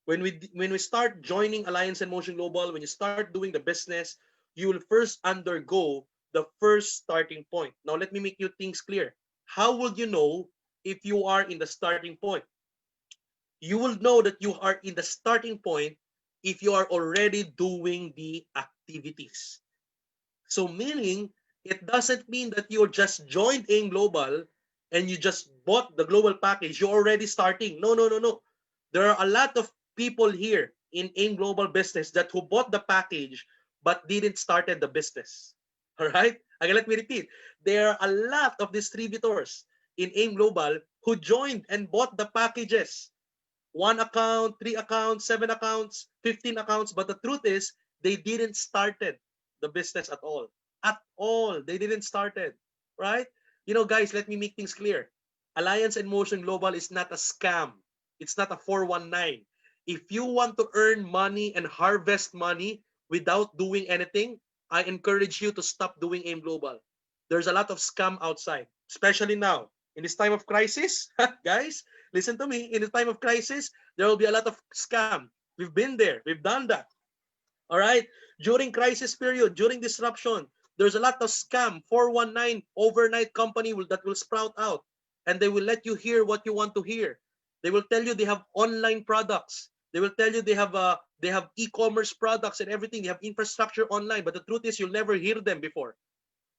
When we start joining Alliance and Motion Global, when you start doing the business, you will first undergo the first starting point. Now, let me make you things clear. How will you know if you are in the starting point? You will know that you are in the starting point if you are already doing the activities. So meaning, it doesn't mean that you just joined AIM Global and you just bought the global package. You're already starting. No, no, no, no. There are a lot of people here in AIM Global business that who bought the package but didn't started the business. All right? Again, let me repeat. There are a lot of distributors in AIM Global who joined and bought the packages. 1 account, 3 accounts, 7 accounts, 15 accounts. But the truth is, they didn't started the business at all. At all. They didn't started. Right? Guys, let me make things clear. Alliance and Motion Global is not a scam. It's not a 419. If you want to earn money and harvest money without doing anything, I encourage you to stop doing AIM Global. There's a lot of scam outside, especially now. In this time of crisis, guys, listen to me. In this time of crisis, there will be a lot of scam. We've been there. We've done that. All right? During crisis period, during disruption, there's a lot of scam, 419 overnight company that will sprout out. And they will let you hear what you want to hear. They will tell you they have online products. They will tell you they have They have e-commerce products and everything. They have infrastructure online. But the truth is, you'll never hear them before.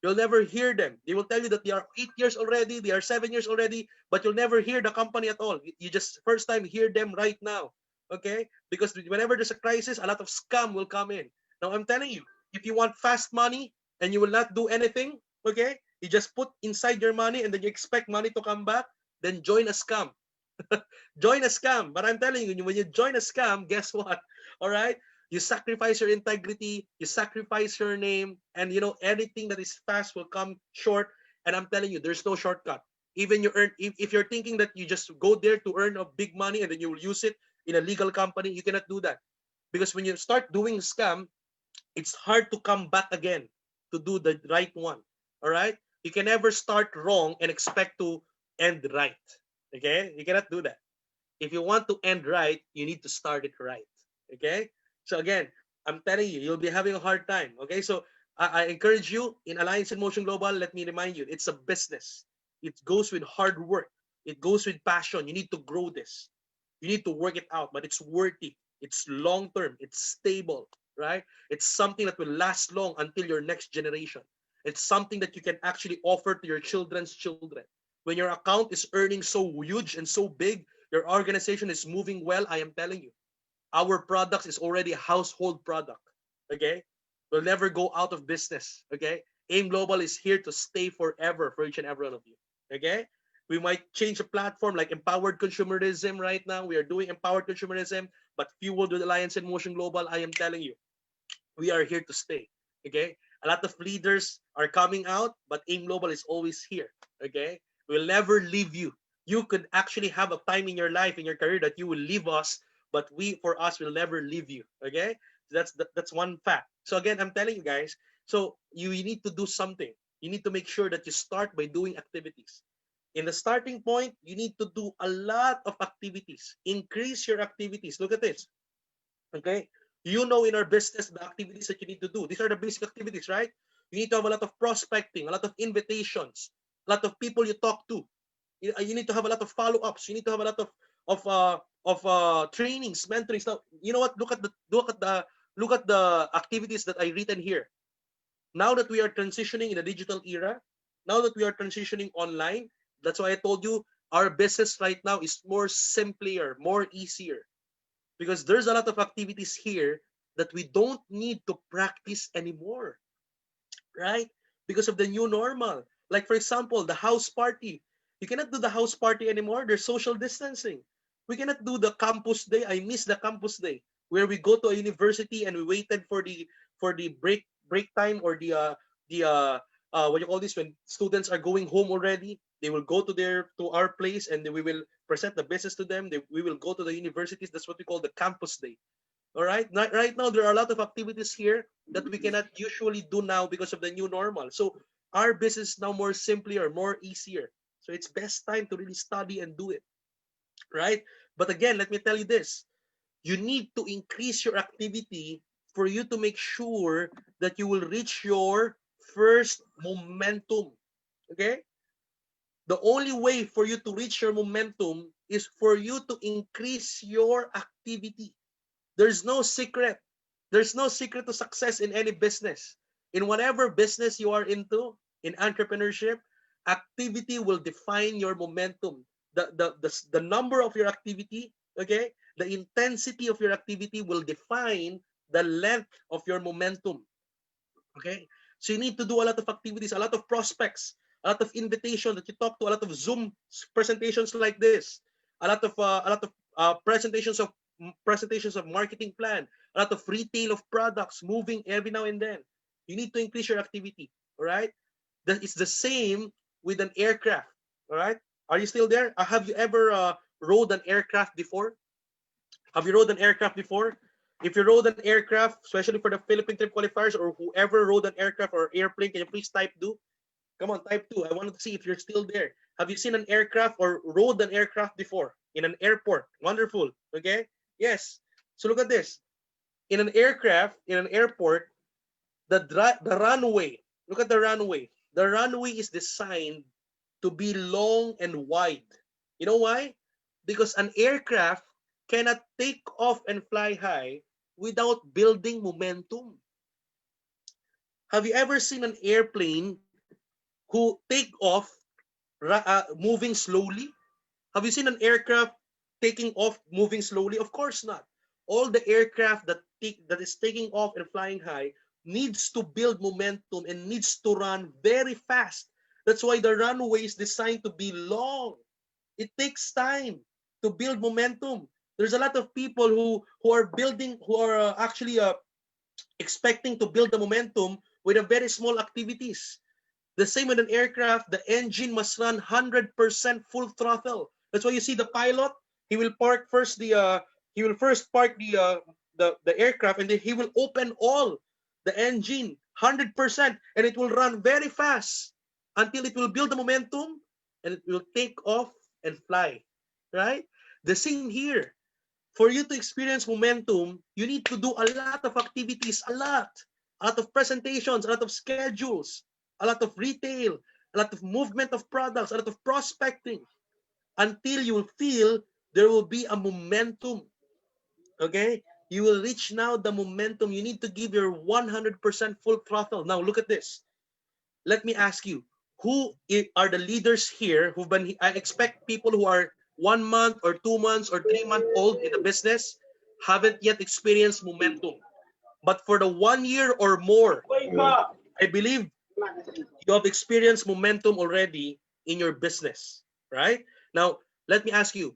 You'll never hear them. They will tell you that they are 8 years already, they are 7 years already, but you'll never hear the company at all. You just first time hear them right now. Okay? Because whenever there's a crisis, a lot of scam will come in. Now I'm telling you, if you want fast money and you will not do anything, okay? You just put inside your money and then you expect money to come back, then join a scam. Join a scam. But I'm telling you, when you join a scam, guess what? All right? You sacrifice your integrity, you sacrifice your name, and anything that is fast will come short. And I'm telling you, there's no shortcut. Even you earn, if you're thinking that you just go there to earn a big money and then you will use it in a legal company, you cannot do that. Because when you start doing scam, it's hard to come back again to do the right one. All right? You can never start wrong and expect to end right. Okay? You cannot do that. If you want to end right, you need to start it right. Okay? So again, I'm telling you, you'll be having a hard time. Okay? So I encourage you in Alliance in Motion Global, let me remind you, it's a business. It goes with hard work. It goes with passion. You need to grow this. You need to work it out, but it's worthy. It's long term. It's stable, right? It's something that will last long until your next generation. It's something that you can actually offer to your children's children. When your account is earning so huge and so big, your organization is moving well, I am telling you, our products is already a household product. Okay? We'll never go out of business. Okay? AIM Global is here to stay forever for each and every one of you. Okay? We might change a platform like empowered consumerism right now. We are doing empowered consumerism, but fueled with Alliance in Motion Global, I am telling you, we are here to stay. Okay? A lot of leaders are coming out, but AIM Global is always here. Okay? We'll never leave you. You could actually have a time in your life, in your career, that you will leave us, but we, for us, will never leave you. Okay? That's one fact. So again, I'm telling you guys, so you need to do something. You need to make sure that you start by doing activities. In the starting point, you need to do a lot of activities. Increase your activities. Look at this. Okay? In our business, the activities that you need to do. These are the basic activities, right? You need to have a lot of prospecting, a lot of invitations, a lot of people you talk to. You need to have a lot of follow-ups. You need to have a lot of trainings, mentorings. Now, you know what? Look at the activities that I written here. Now that we are transitioning in a digital era, now that we are transitioning online, that's why I told you our business right now is more simpler, more easier, because there's a lot of activities here that we don't need to practice anymore, right? Because of the new normal. Like, for example, the house party. You cannot do the house party anymore. There's social distancing. We cannot do the campus day. I miss the campus day where we go to a university and we waited for the break time, or the what you call this, when students are going home already. They will go to our place, and then we will present the business to them. We will go to the universities. That's what we call the campus day. All right. Right now, there are a lot of activities here that we cannot usually do now because of the new normal. So our business is now more simpler, more easier. So it's best time to really study and do it, right? But again, let me tell you this: you need to increase your activity for you to make sure that you will reach your first momentum. Okay? The only way for you to reach your momentum is for you to increase your activity. There's no secret. There's no secret to success in any business. In whatever business you are into, in entrepreneurship, activity will define your momentum. The number of your activity, okay, the intensity of your activity will define the length of your momentum. Okay? So you need to do a lot of activities, a lot of prospects, a lot of invitation that you talk to, a lot of Zoom presentations like this, a lot of presentations of marketing plan, a lot of retail of products moving every now and then. You need to increase your activity. All right? It's the same with an aircraft. All right? Are you still there? Have you ever rode an aircraft before? Have you rode an aircraft before? If you rode an aircraft, especially for the Philippine trip qualifiers, or whoever rode an aircraft or airplane, can you please type do? Come on, type two. I wanted to see if you're still there. Have you seen an aircraft or rode an aircraft before in an airport? Wonderful. Okay. Yes. So look at this. In an aircraft, in an airport, the runway. Look at the runway. The runway is designed to be long and wide. You know why? Because an aircraft cannot take off and fly high without building momentum. Have you ever seen an airplane who take off moving slowly? Have you seen an aircraft taking off moving slowly? Of course not. All the aircraft that is taking off and flying high needs to build momentum and needs to run very fast. That's why the runway is designed to be long. It takes time to build momentum. There's a lot of people who are building, who are actually expecting to build the momentum with a very small activities. The same with an aircraft, the engine must run 100% full throttle. That's why you see the pilot, he will park first he will first park the aircraft, and then he will open all the engine 100%, and it will run very fast until it will build the momentum and it will take off and fly, right? The same here. For you to experience momentum, you need to do a lot of activities, a lot of presentations, a lot of schedules, a lot of retail, a lot of movement of products, a lot of prospecting, until you will feel there will be a momentum. Okay? You will reach now the momentum. You need to give your 100% full throttle. Now, look at this. Let me ask you, who are the leaders here who've been, I expect people who are 1 month or 2 months or 3 month old in the business haven't yet experienced momentum. But for the 1 year or more, I believe you have experienced momentum already in your business, right? Now, let me ask you,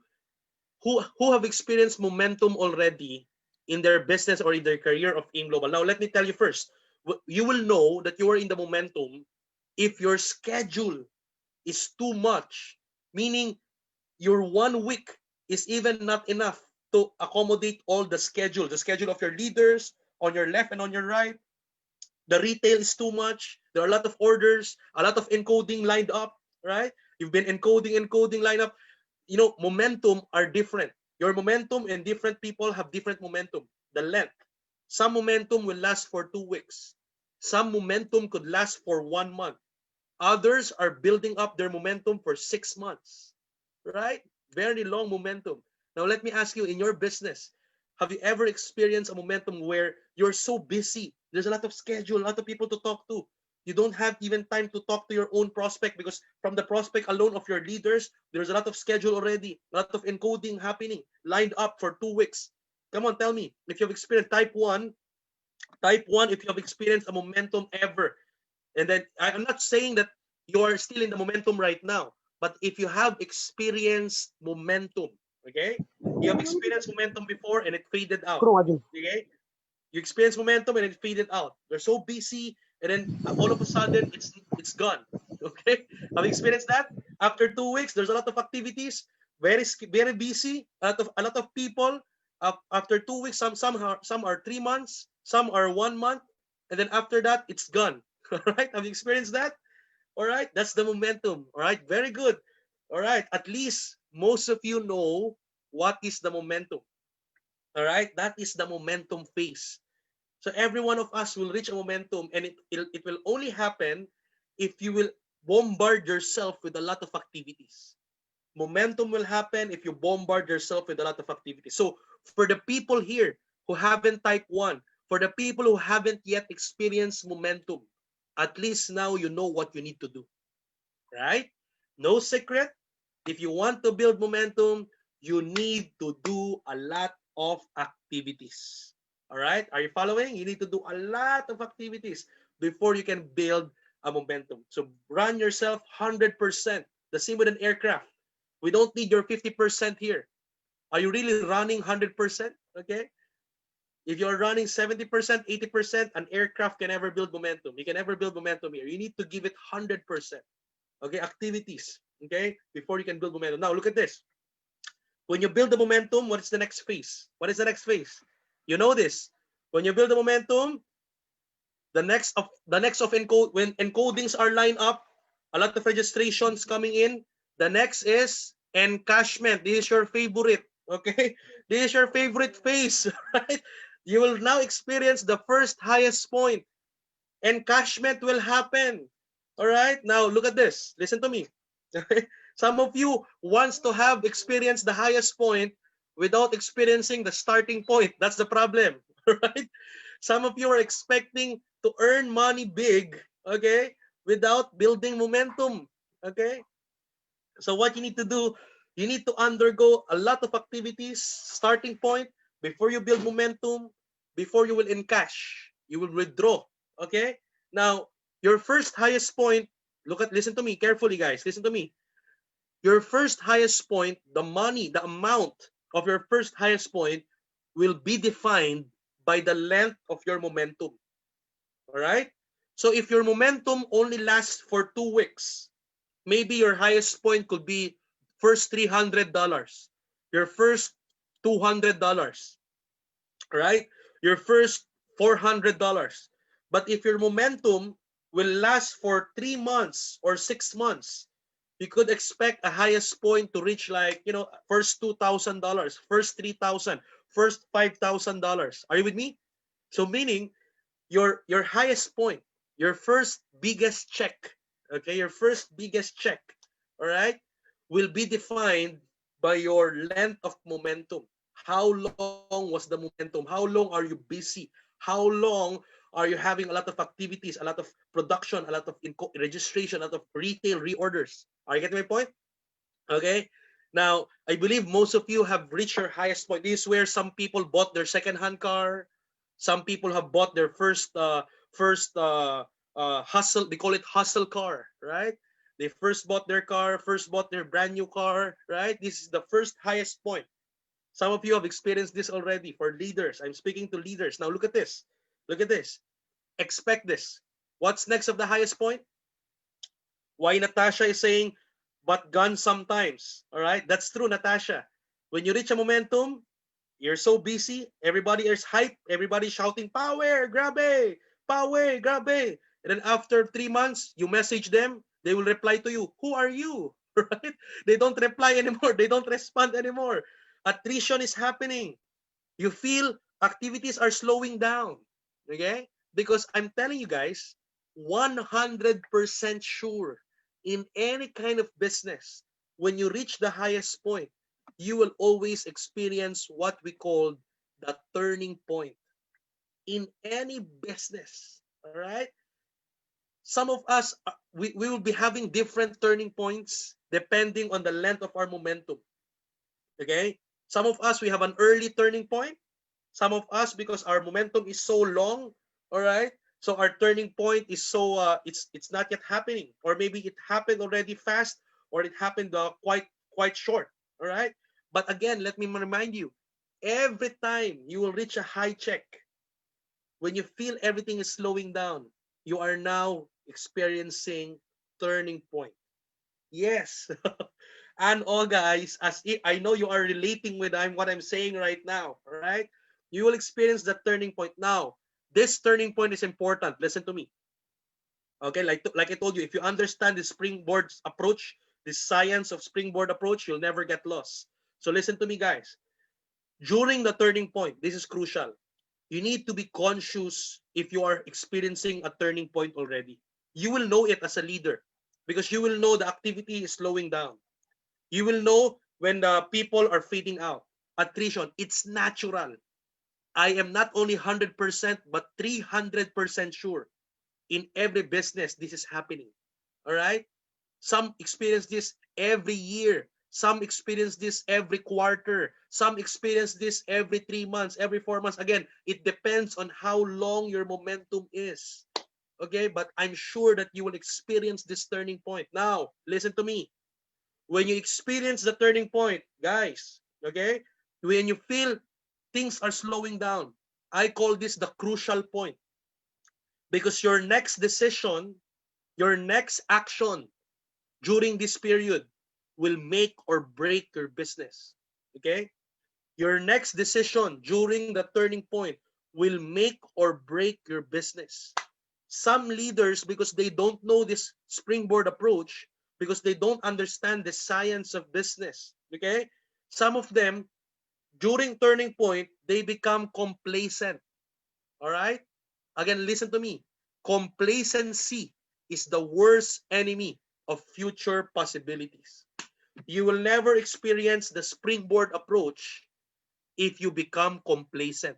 who have experienced momentum already in their business or in their career of Aimglobal? Now, let me tell you first, you will know that you are in the momentum if your schedule is too much, meaning your 1 week is even not enough to accommodate all the schedule of your leaders on your left and on your right. The retail is too much. There are a lot of orders, a lot of encoding lined up, right? You've been encoding lined up. You know, momentum are different. Your momentum and different people have different momentum. The length. Some momentum will last for 2 weeks. Some momentum could last for 1 month. Others are building up their momentum for 6 months, right? Very long momentum. Now, let me ask you, in your business, have you ever experienced a momentum where you're so busy? There's a lot of schedule, a lot of people to talk to. You don't have even time to talk to your own prospect, because from the prospect alone of your leaders, there's a lot of schedule already, a lot of encoding happening, lined up for 2 weeks. Come on, tell me if you've experienced type one, if you have experienced a momentum ever. And then I'm not saying that you are still in the momentum right now, but if you have experienced momentum, okay, you have experienced momentum before and it faded out, okay, you experience momentum and it faded out. You're so busy, and then all of a sudden it's gone. Okay, have you experienced that? After 2 weeks, there's a lot of activities, very busy, a lot of people. After 2 weeks, some are 3 months, some are 1 month, and then after that it's gone. All right, have you experienced that? All right, that's the momentum. All right, very good. All right, at least most of you know what is the momentum. All right, that is the momentum phase. So every one of us will reach a momentum, and it will only happen if you will bombard yourself with a lot of activities. Momentum will happen if you bombard yourself with a lot of activities. So for the people here who haven't type 1, for the people who haven't yet experienced momentum, at least now you know what you need to do, right? No secret. If you want to build momentum, you need to do a lot of activities. All right? Are you following? You need to do a lot of activities before you can build a momentum. So run yourself 100%. The same with an aircraft. We don't need your 50% here. Are you really running 100%? Okay? If you're running 70%, 80%, an aircraft can never build momentum. You can never build momentum here. You need to give it 100%. Okay? Activities. Okay? Before you can build momentum. Now, look at this. When you build the momentum, what is the next phase? What is the next phase? You know this. When you build the momentum, the next of when encodings are lined up, a lot of registrations coming in. The next is encashment. This is your favorite. Okay, this is your favorite phase, right? You will now experience the first highest point. Encashment will happen. All right. Now look at this. Listen to me. Some of you wants to have experienced the highest point without experiencing the starting point. That's the problem. right? Some of you are expecting to earn money big, okay, without building momentum, okay? So what you need to do, you need to undergo a lot of activities, starting point, before you build momentum, before you will encash, you will withdraw, okay? Now, your first highest point, listen to me carefully, guys, listen to me. Your first highest point, the money, the amount of your first highest point will be defined by the length of your momentum. All right? So if your momentum only lasts for 2 weeks, maybe your highest point could be first $300, your first $200, right? Your first $400. But if your momentum will last for 3 months or 6 months, you could expect a highest point to reach like, first $2,000, first 3,000, first $5,000. Are you with me? So meaning your highest point, your first biggest check, okay, your first biggest check, all right, will be defined by your length of momentum. How long was the momentum? How long are you busy? How long are you having a lot of activities, a lot of production, a lot of registration, a lot of retail reorders? Are you getting my point? Okay. Now, I believe most of you have reached your highest point. This is where some people bought their second-hand car. Some people have bought their first hustle. They call it hustle car, right? They first bought their car, first bought their brand new car, right? This is the first highest point. Some of you have experienced this already. For leaders, I'm speaking to leaders. Now look at this. Look at this. Expect this. What's next of the highest point? Why Natasha is saying, but gun sometimes. All right, that's true, Natasha. When you reach a momentum, you're so busy, everybody is hype, everybody shouting, power, grabe, power, grabe. And then after 3 months, you message them, they will reply to you, who are you? Right? They don't reply anymore, they don't respond anymore. Attrition is happening. You feel activities are slowing down. Okay? Because I'm telling you guys, 100% sure in any kind of business, when you reach the highest point, you will always experience what we call the turning point in any business. All right? Some of us, we will be having different turning points depending on the length of our momentum. Okay? Some of us, we have an early turning point. Some of us, because our momentum is so long, all right? So our turning point is so it's not yet happening, or maybe it happened already fast, or it happened quite short, all right? But again, let me remind you, every time you will reach a high check, when you feel everything is slowing down, you are now experiencing turning point. Yes. And all guys, as if, I know you are relating with what I'm saying right now, all right? You will experience that turning point. Now, this turning point is important. Listen to me. Okay, like I told you, if you understand the springboard approach, the science of springboard approach, you'll never get lost. So listen to me, guys. During the turning point, this is crucial. You need to be conscious if you are experiencing a turning point already. You will know it as a leader because you will know the activity is slowing down. You will know when the people are fading out. Attrition, it's natural. I am not only 100%, but 300% sure in every business this is happening. All right? Some experience this every year. Some experience this every quarter. Some experience this every 3 months, every 4 months. Again, it depends on how long your momentum is. Okay? But I'm sure that you will experience this turning point. Now, listen to me. When you experience the turning point, guys, okay? When you feel things are slowing down, I call this the crucial point because your next decision, your next action during this period will make or break your business. Okay? Your next decision during the turning point will make or break your business. Some leaders, because they don't know this springboard approach, because they don't understand the science of business, okay? Some of them, during turning point, they become complacent, all right? Again, listen to me. Complacency is the worst enemy of future possibilities. You will never experience the springboard approach if you become complacent.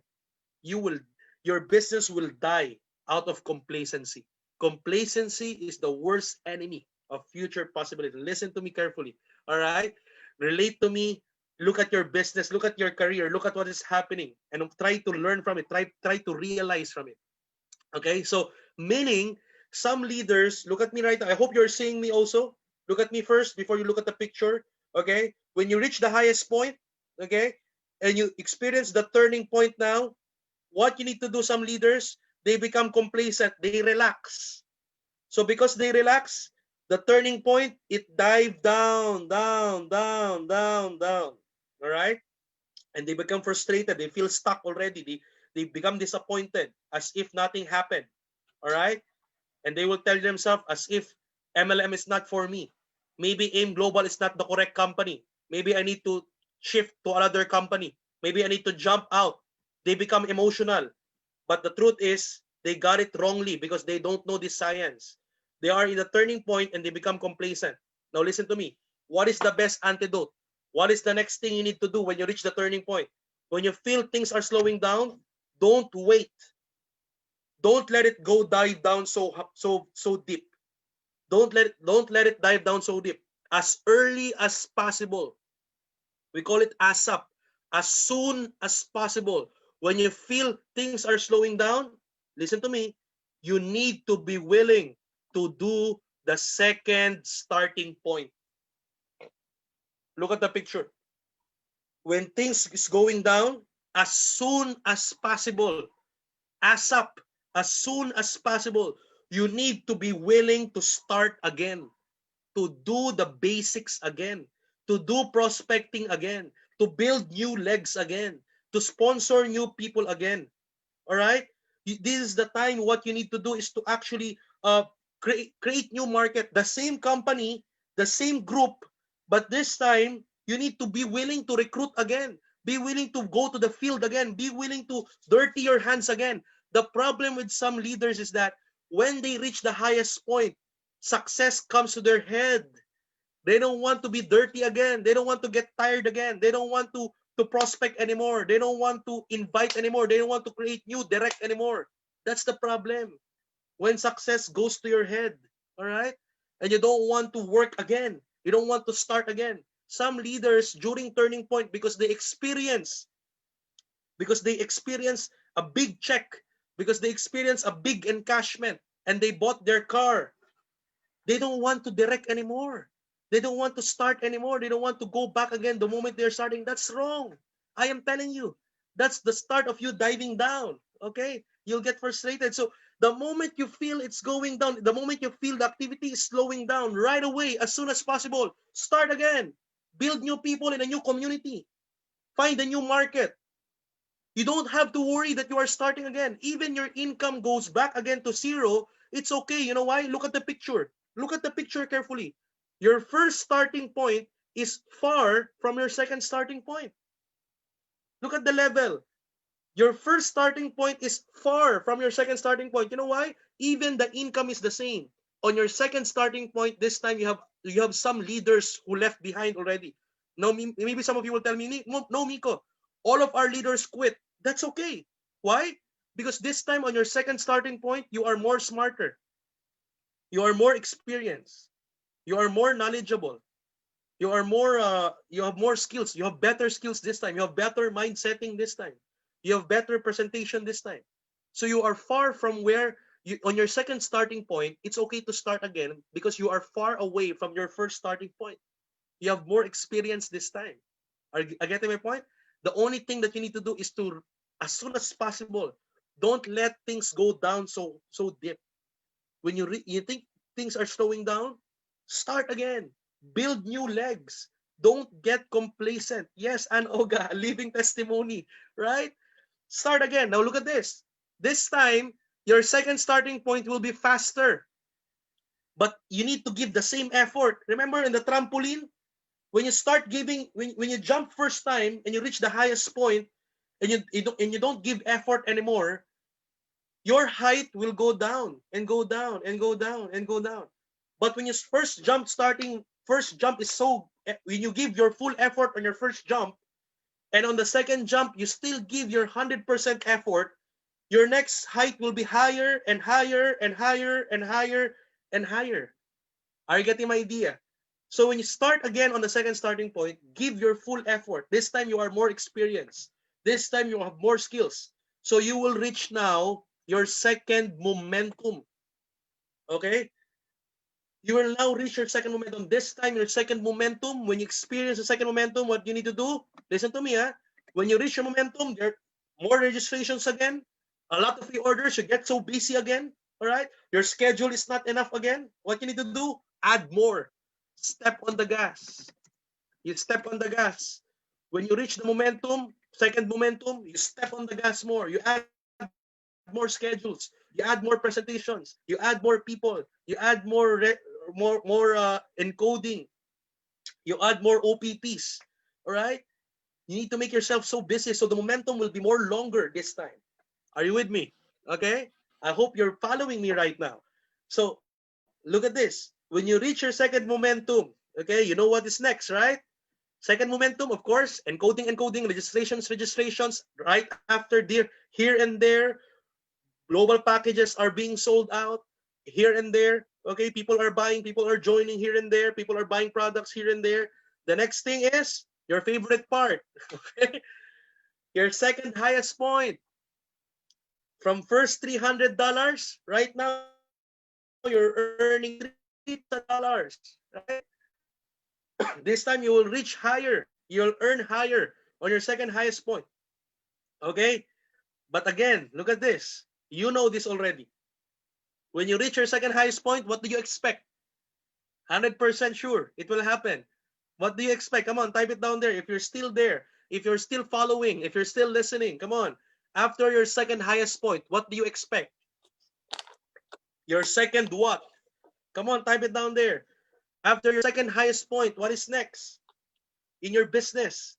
you will your business will die out of complacency. Complacency is the worst enemy of future possibility. Listen to me carefully. All right? Relate to me. Look at your business, look at your career, look at what is happening, and try to learn from it. Try to realize from it. Okay? So, meaning some leaders, look at me right now. I hope you're seeing me also. Look at me first before you look at the picture. Okay? When you reach the highest point, okay, and you experience the turning point now, what you need to do, some leaders, they become complacent, they relax. So because they relax, the turning point, it dive down, down, down, down, down. All right? And they become frustrated. They feel stuck already. They become disappointed as if nothing happened. All right? And they will tell themselves as if MLM is not for me. Maybe AIM Global is not the correct company. Maybe I need to shift to another company. Maybe I need to jump out. They become emotional. But the truth is, they got it wrongly because they don't know this science. They are in a turning point and they become complacent. Now listen to me. What is the best antidote? What is the next thing you need to do when you reach the turning point? When you feel things are slowing down, don't wait. Don't let it go dive down so deep. Don't let it dive down so deep. As early as possible. We call it ASAP. As soon as possible. When you feel things are slowing down, listen to me, you need to be willing to do the second starting point. Look at the picture. When things is going down, as soon as possible, ASAP, as soon as possible, you need to be willing to start again, to do the basics again, to do prospecting again, to build new legs again, to sponsor new people again. All right? This is the time what you need to do is to actually create new market. The same company, the same group, but this time you need to be willing to recruit again. Be willing to go to the field again. Be willing to dirty your hands again. The problem with some leaders is that when they reach the highest point, success comes to their head. They don't want to be dirty again. They don't want to get tired again. They don't want to prospect anymore. They don't want to invite anymore. They don't want to create new direct anymore. That's the problem. When success goes to your head, all right? And you don't want to work again. You don't want to start again. Some leaders during turning point because they experience a big check, because they experience a big encashment and they bought their car. They don't want to direct anymore. They don't want to start anymore. They don't want to go back again the moment they're starting. That's wrong. I am telling you. That's the start of you diving down. Okay? You'll get frustrated. So the moment you feel it's going down, the moment you feel the activity is slowing down, right away, as soon as possible, start again. Build new people in a new community. Find a new market. You don't have to worry that you are starting again. Even your income goes back again to zero, it's okay. You know why? Look at the picture. Look at the picture carefully. Your first starting point is far from your second starting point. Look at the level. Your first starting point is far from your second starting point. You know why? Even the income is the same. On your second starting point, this time you have some leaders who left behind already. Now, maybe some of you will tell me, no, Miko, all of our leaders quit. That's okay. Why? Because this time on your second starting point, you are more smarter. You are more experienced. You are more knowledgeable. You have more skills. You have better skills this time. You have better mind setting this time. You have better presentation this time. So you are far from where you, on your second starting point, it's okay to start again because you are far away from your first starting point. You have more experience this time. Are you getting my point? The only thing that you need to do is to, as soon as possible, don't let things go down so deep. When you think things are slowing down, start again. Build new legs. Don't get complacent. Yes, and Oga, living testimony, right? Start again. Now look at this. This time, your second starting point will be faster, but you need to give the same effort. Remember in the trampoline, when you start giving, when you jump first time and you reach the highest point, and you don't give effort anymore, your height will go down and go down and go down and go down. But when you first jump is so, when you give your full effort on your first jump and on the second jump, you still give your 100% effort, your next height will be higher and higher and higher and higher and higher. Are you getting my idea? So when you start again on the second starting point, give your full effort. This time you are more experienced. This time you have more skills. So you will reach now your second momentum. Okay? You will now reach your second momentum. This time, your second momentum, when you experience the second momentum, what you need to do, listen to me, when you reach your momentum, there are more registrations again, a lot of pre-orders, you get so busy again, all right? Your schedule is not enough again. What you need to do, add more. Step on the gas. You step on the gas. When you reach the momentum, second momentum, you step on the gas more. You add more schedules. You add more presentations. You add more people. You add more encoding. You add more OPPs. All right. You need to make yourself so busy so the momentum will be more longer this time. Are you with me? Okay. I hope you're following me right now. So look at this. When you reach your second momentum, okay, you know what is next, right? Second momentum, of course, encoding, registrations, right after there, here and there. Global packages are being sold out here and there. Okay, people are buying, people are joining here and there, people are buying products here and there. The next thing is your favorite part. Okay, your second highest point. From first $300, right now you're earning $3,000, right? This time you will reach higher. You'll earn higher on your second highest point. Okay? But again, look at this. You know this already. When you reach your second highest point, what do you expect? 100% sure it will happen. What do you expect? Come on, type it down there. If you're still there, if you're still following, if you're still listening, come on. After your second highest point, what do you expect? Your second what? Come on, type it down there. After your second highest point, what is next in your business?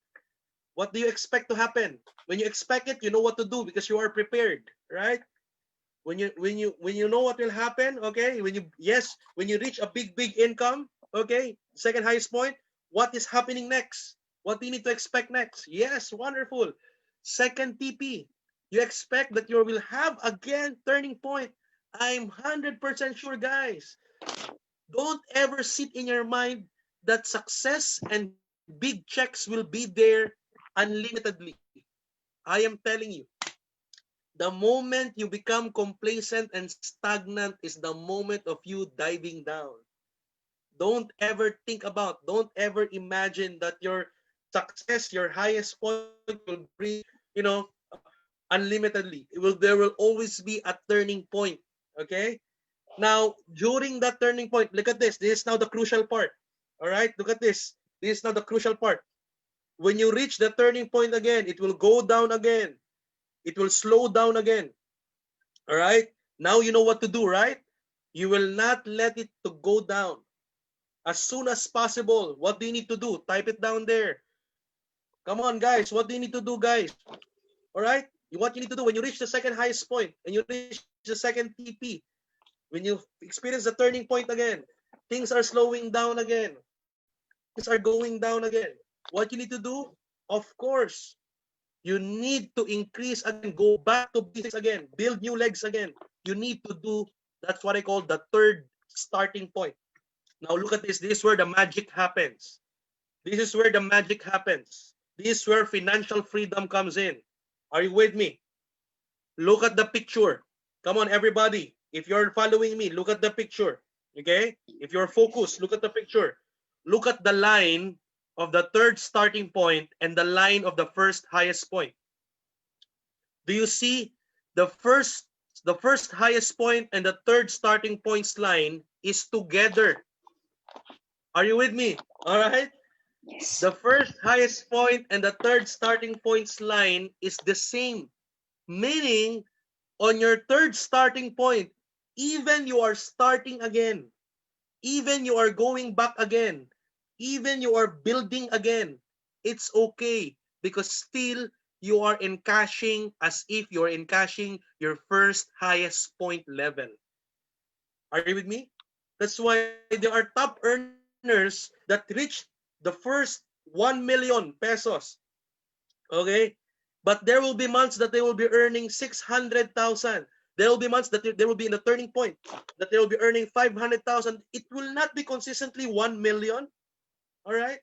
What do you expect to happen? When you expect it, you know what to do because you are prepared, right? When you know what will happen, okay? When you reach a big income, okay? Second highest point, what is happening next? What do you need to expect next? Yes, wonderful. Second TP, you expect that you will have again turning point. I'm 100% sure, guys. Don't ever sit in your mind that success and big checks will be there unlimitedly. I am telling you, the moment you become complacent and stagnant is the moment of you diving down. Don't ever imagine that your success, your highest point will bring, you know, unlimitedly. There will always be a turning point. Okay? Now, during that turning point, look at this. This is now the crucial part. All right? Look at this. This is now the crucial part. When you reach the turning point again, it will go down again. It will slow down again. All right? Now you know what to do, right? You will not let it to go down. As soon as possible, what do you need to do? Type it down there. Come on, guys. What do you need to do, guys? All right? What you need to do when you reach the second highest point and you reach the second TP, when you experience the turning point again, things are slowing down again. Things are going down again. What you need to do? Of course, you need to increase again, go back to basics again, build new legs again. You need to do, that's what I call the third starting point. Now look at this. This is where the magic happens. This is where the magic happens. This is where financial freedom comes in. Are you with me? Look at the picture. Come on, everybody. If you're following me, look at the picture. Okay? If you're focused, look at the picture. Look at the line of the third starting point and the line of the first highest point. Do you see the first highest point and the third starting points line is together? Are you with me? All right? Yes. The first highest point and the third starting points line is the same. Meaning, on your third starting point, even you are starting again, even you are going back again, even you are building again, it's okay because still you are encashing as if you're encashing your first highest point level. Are you with me? That's why there are top earners that reach the first 1 million pesos Okay? But there will be months that they will be earning 600,000. There will be months that they will be in a turning point that they will be earning 500,000. It will not be consistently 1 million. All right?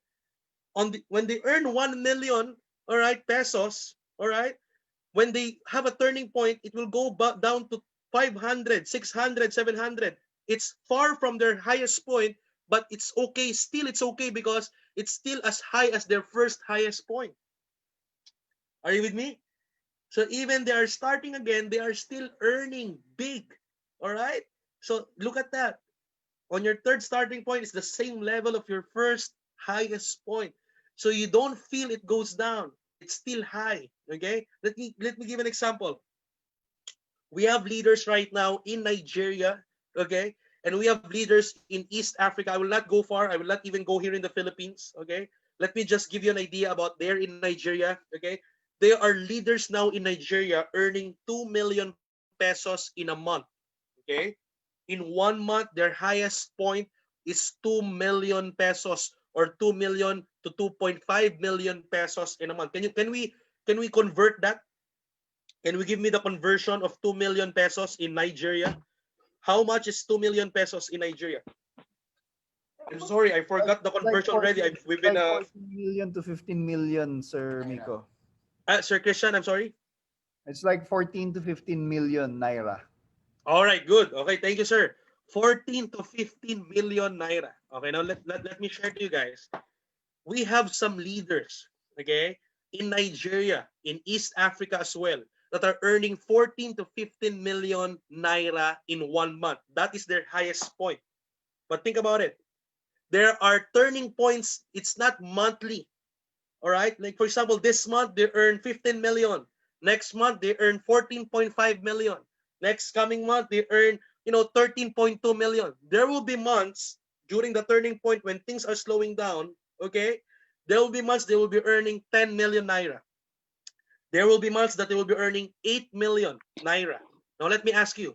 When they earn 1 million, all right, pesos, all right? When they have a turning point, it will go down to 500, 600, 700. It's far from their highest point, but it's okay. Still, it's okay because it's still as high as their first highest point. Are you with me? So even they are starting again, they are still earning big. All right? So look at that. On your third starting point, it's the same level of your first highest point. So you don't feel it goes down. It's still high. Okay? Let me give an example. We have leaders right now in Nigeria, okay? And we have leaders in East Africa. I will not go far. I will not even go here in the Philippines, okay? Let me just give you an idea about there in Nigeria, okay? There are leaders now in Nigeria earning 2 million pesos in a month, okay? In 1 month, their highest point is 2 million pesos or 2 million to 2.5 million pesos in a month. Can we convert that? Can we give me the conversion of 2 million pesos in Nigeria? How much is 2 million pesos in Nigeria? I'm sorry, I forgot the Like conversion already. 14, We've been like 14 million to 15 million, Sir Miko. Sir Christian, I'm sorry. It's like 14 to 15 million naira. All right, good. Okay, thank you, sir. 14 to 15 million naira. Okay, now let me share to you guys. We have some leaders, okay, in Nigeria, in East Africa as well, that are earning 14 to 15 million naira in 1 month. That is their highest point. But think about it. There are turning points. It's not monthly. All right. Like for example, this month they earn 15 million. Next month they earn 14.5 million. Next coming month they earn 13.2 million. There will be months during the turning point when things are slowing down. Okay. There will be months they will be earning 10 million naira. There will be months that they will be earning 8 million naira. Now let me ask you,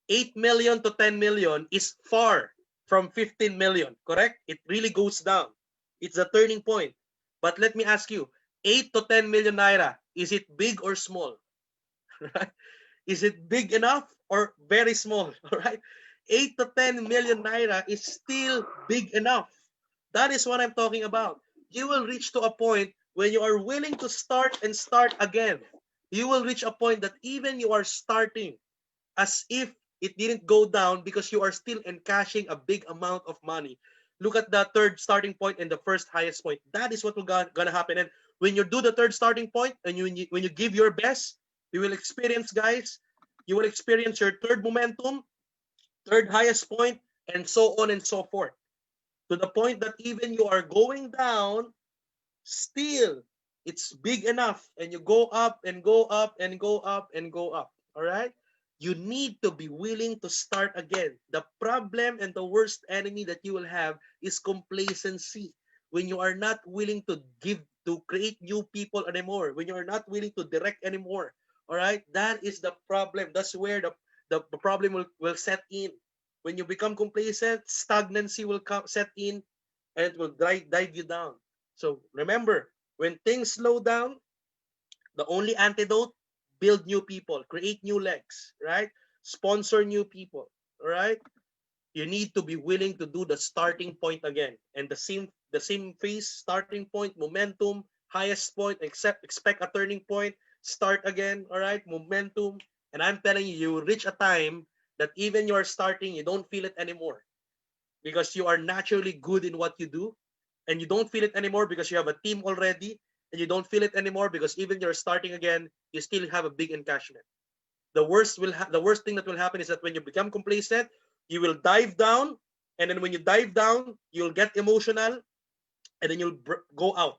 8 million to 10 million is far from 15 million, correct? It really goes down. It's a turning point. But let me ask you, 8 to 10 million naira, is it big or small? Right? Is it big enough or very small? All right? 8 to 10 million naira is still big enough. That is what I'm talking about. You will reach to a point when you are willing to start and start again. You will reach a point that even you are starting as if it didn't go down because you are still encashing a big amount of money. Look at the third starting point and the first highest point. That is what will gonna happen. And when you do the third starting point and when you give your best, you will experience, guys, you will experience your third momentum, third highest point, and so on and so forth. To the point that even you are going down, still it's big enough and you go up and go up and go up and go up. All right, you need to be willing to start again. The problem and the worst enemy that you will have is complacency. When you are not willing to create new people anymore, when you are not willing to direct anymore, all right, that is the problem. That's where the problem will set in. When you become complacent, stagnancy will set in, and it will dive you down. So remember, when things slow down, the only antidote, build new people, create new legs, right? Sponsor new people, all right? You need to be willing to do the starting point again. And the same phase, starting point, momentum, highest point, expect a turning point, start again, all right? Momentum. And I'm telling you, you will reach a time that even you're starting, you don't feel it anymore because you are naturally good in what you do, and you don't feel it anymore because you have a team already, and you don't feel it anymore because even you're starting again, you still have a big encashment. The worst thing that will happen is that when you become complacent, you will dive down, and then when you dive down, you'll get emotional, and then you'll go out,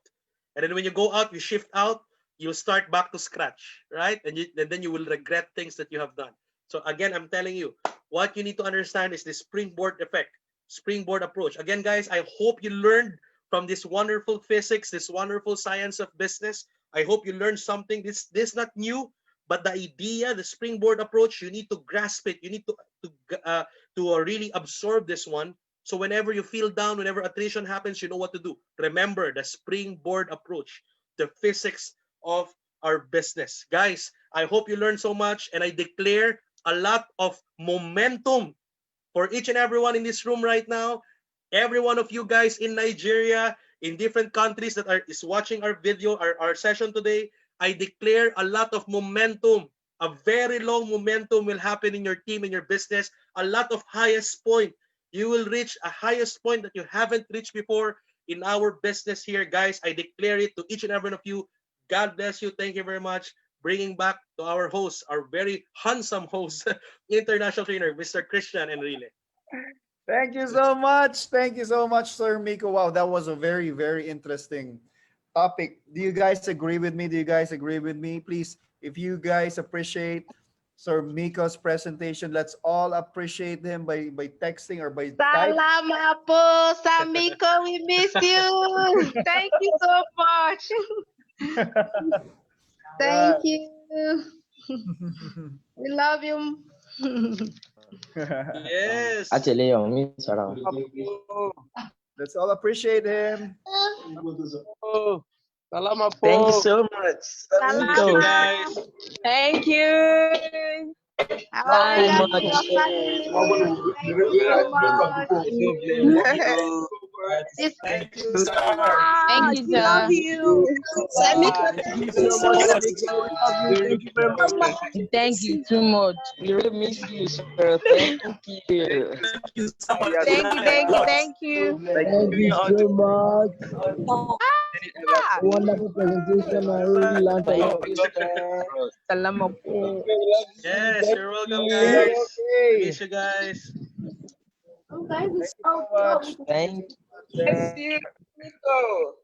and then when you go out, you shift out, you'll start back to scratch, right? And then you will regret things that you have done. So again, I'm telling you, what you need to understand is the springboard effect, springboard approach. Again, guys, I hope you learned from this wonderful physics, this wonderful science of business. I hope you learned something. This is not new, but the idea, the springboard approach, you need to grasp it. You need to really absorb this one. So whenever you feel down, whenever attrition happens, you know what to do. Remember the springboard approach, the physics of our business. Guys, I hope you learned so much, and I declare a lot of momentum for each and everyone in this room right now. Every one of you guys in Nigeria, in different countries that is watching our video, our session today, I declare a lot of momentum. A very long momentum will happen in your team, in your business. A lot of highest point. You will reach a highest point that you haven't reached before in our business here, guys. I declare it to each and every one of you. God bless you. Thank you very much. Bringing back to our host, our very handsome host, international trainer, Mr. Christian Enrile. Thank you so much. Thank you so much, Sir Miko. Wow, that was a very, very interesting topic. Do you guys agree with me? Do you guys agree with me? Please, if you guys appreciate Sir Miko's presentation, let's all appreciate him by texting or by type. Salamat po, Samiko. We miss you. Thank you so much. Right. Thank you. We love you. Yes. Actually, yung miss parang. Let's all appreciate him. Oh, salamat po. Thank you so much. Thank you, Miko. guys. Thank you. Thank you so Happy much. Thank you so much. This Thank you so so much. Thank you, We love sir. you. Samiko, Thank you so much, Sir Miko. We love you. Thank you very much. Thank you too much. We really miss you, sir. Thank you. Thank you so much. thank you, thank you, thank you. Thank you so much. Ah, Wonderful presentation. I really learned a Thank lot. you, sir. Salamat po. Yes, you're welcome, Okay. guys. Miss you guys. Thank you so much. Thank bless you, Miko.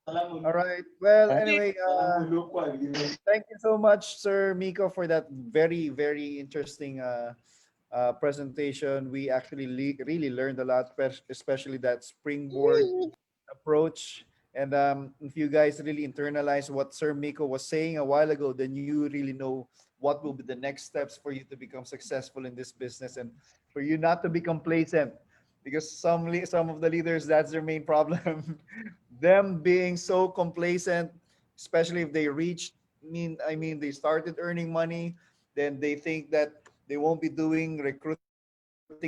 All right. Well, Huh? anyway, thank you so much, Sir Miko, for that very, very interesting presentation. We actually really learned a lot, especially that springboard approach. And if you guys really internalize what Sir Miko was saying a while ago, then you really know what will be the next steps for you to become successful in this business and for you not to be complacent. Because some of the leaders, that's their main problem. Them being so complacent, especially if they reach, I mean, they started earning money, then they think that they won't be doing recruiting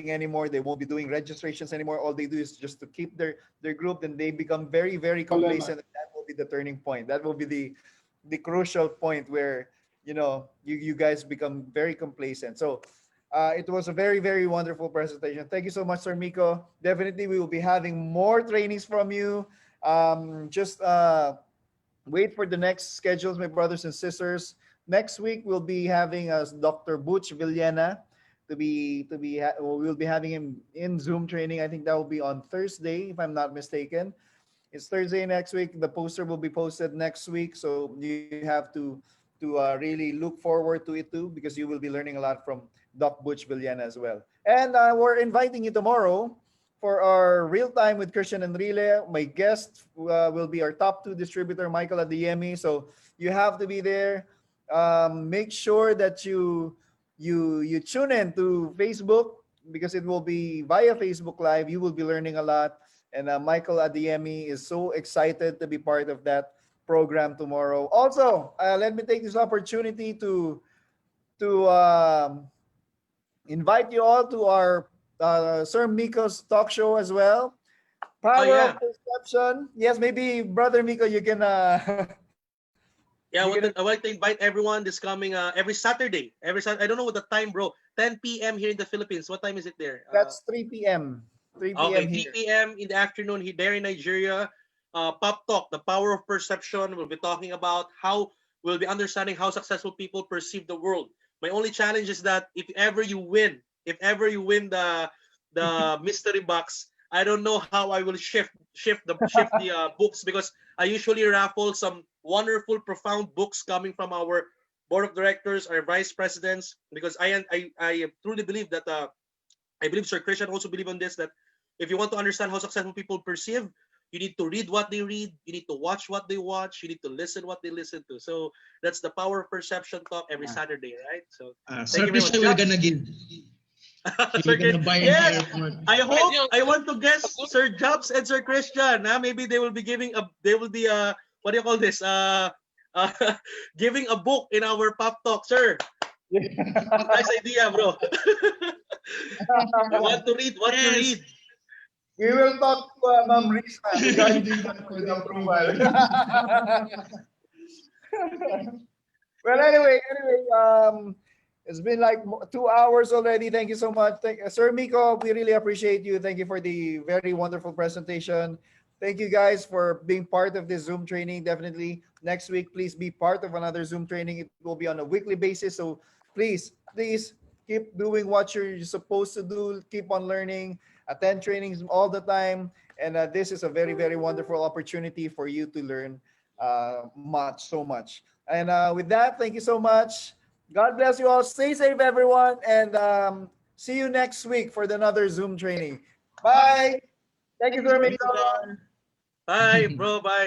anymore. They won't be doing registrations anymore. All they do is just to keep their group. Then they become very, very complacent. And that will be the turning point. That will be the crucial point where you guys become very complacent. So it was a very, very wonderful presentation. Thank you so much, Sir Miko. Definitely, we will be having more trainings from you. Just wait for the next schedules, my brothers and sisters. Next week we'll be having us Dr. Butch Villena we'll be having him in Zoom training. I think that will be on Thursday, if I'm not mistaken. It's Thursday next week. The poster will be posted next week, so you have to really look forward to it too, because you will be learning a lot from Doc Butch Villena as well. And we're inviting you tomorrow for our real time with Christian Enrile. My guest will be our top two distributor, Michael Adiemi. So you have to be there. Make sure that you tune in to Facebook, because it will be via Facebook Live. You will be learning a lot. And Michael Adiemi is so excited to be part of that program tomorrow. Also, let me take this opportunity to invite you all to our Sir Miko's talk show as well. Oh Power yeah, of Perception. Yes, maybe Brother Miko, you can yeah. you can I want to invite everyone this coming every Saturday. Every Saturday. I don't know what the time, bro. 10 p.m. here in the Philippines. What time is it there? that's 3 p.m. 3 p.m. Okay, here. 3 p.m. in the afternoon here there in Nigeria. Pop Talk, the power of perception. We'll be talking about how we'll be understanding how successful people perceive the world. My only challenge is that if ever you win the mystery box, I don't know how I will shift the books, because I usually raffle some wonderful, profound books coming from our board of directors, our vice presidents, because I truly believe that I believe Sir Christian also believe on this, that if you want to understand how successful people perceive, you need to read what they read, you need to watch what they watch, you need to listen what they listen to. So that's the power of perception talk every Saturday, right? So thank Sir you very much. Christian, we're gonna give. Sir We're gonna buy yes, entire part. I want to guess Sir Jobs and Sir Christian. Maybe they will be what do you call this? uh, giving a book in our pop talk, sir. Nice idea, bro. I want to read what you read. We will talk to Ma'am Risa regarding that for the approval. Well, it's been like 2 hours already. Thank you so much. Sir Miko, we really appreciate you. Thank you for the very wonderful presentation. Thank you guys for being part of this Zoom training. Definitely next week, please be part of another Zoom training. It will be on a weekly basis. So please keep doing what you're supposed to do. Keep on learning, attend trainings all the time. And this is a very, very wonderful opportunity for you to learn so much. And with that, thank you so much. God bless you all. Stay safe, everyone. And see you next week for another Zoom training. Bye. Thank you, Sir Thank you, Miko. bro. Bye, bro. Bye.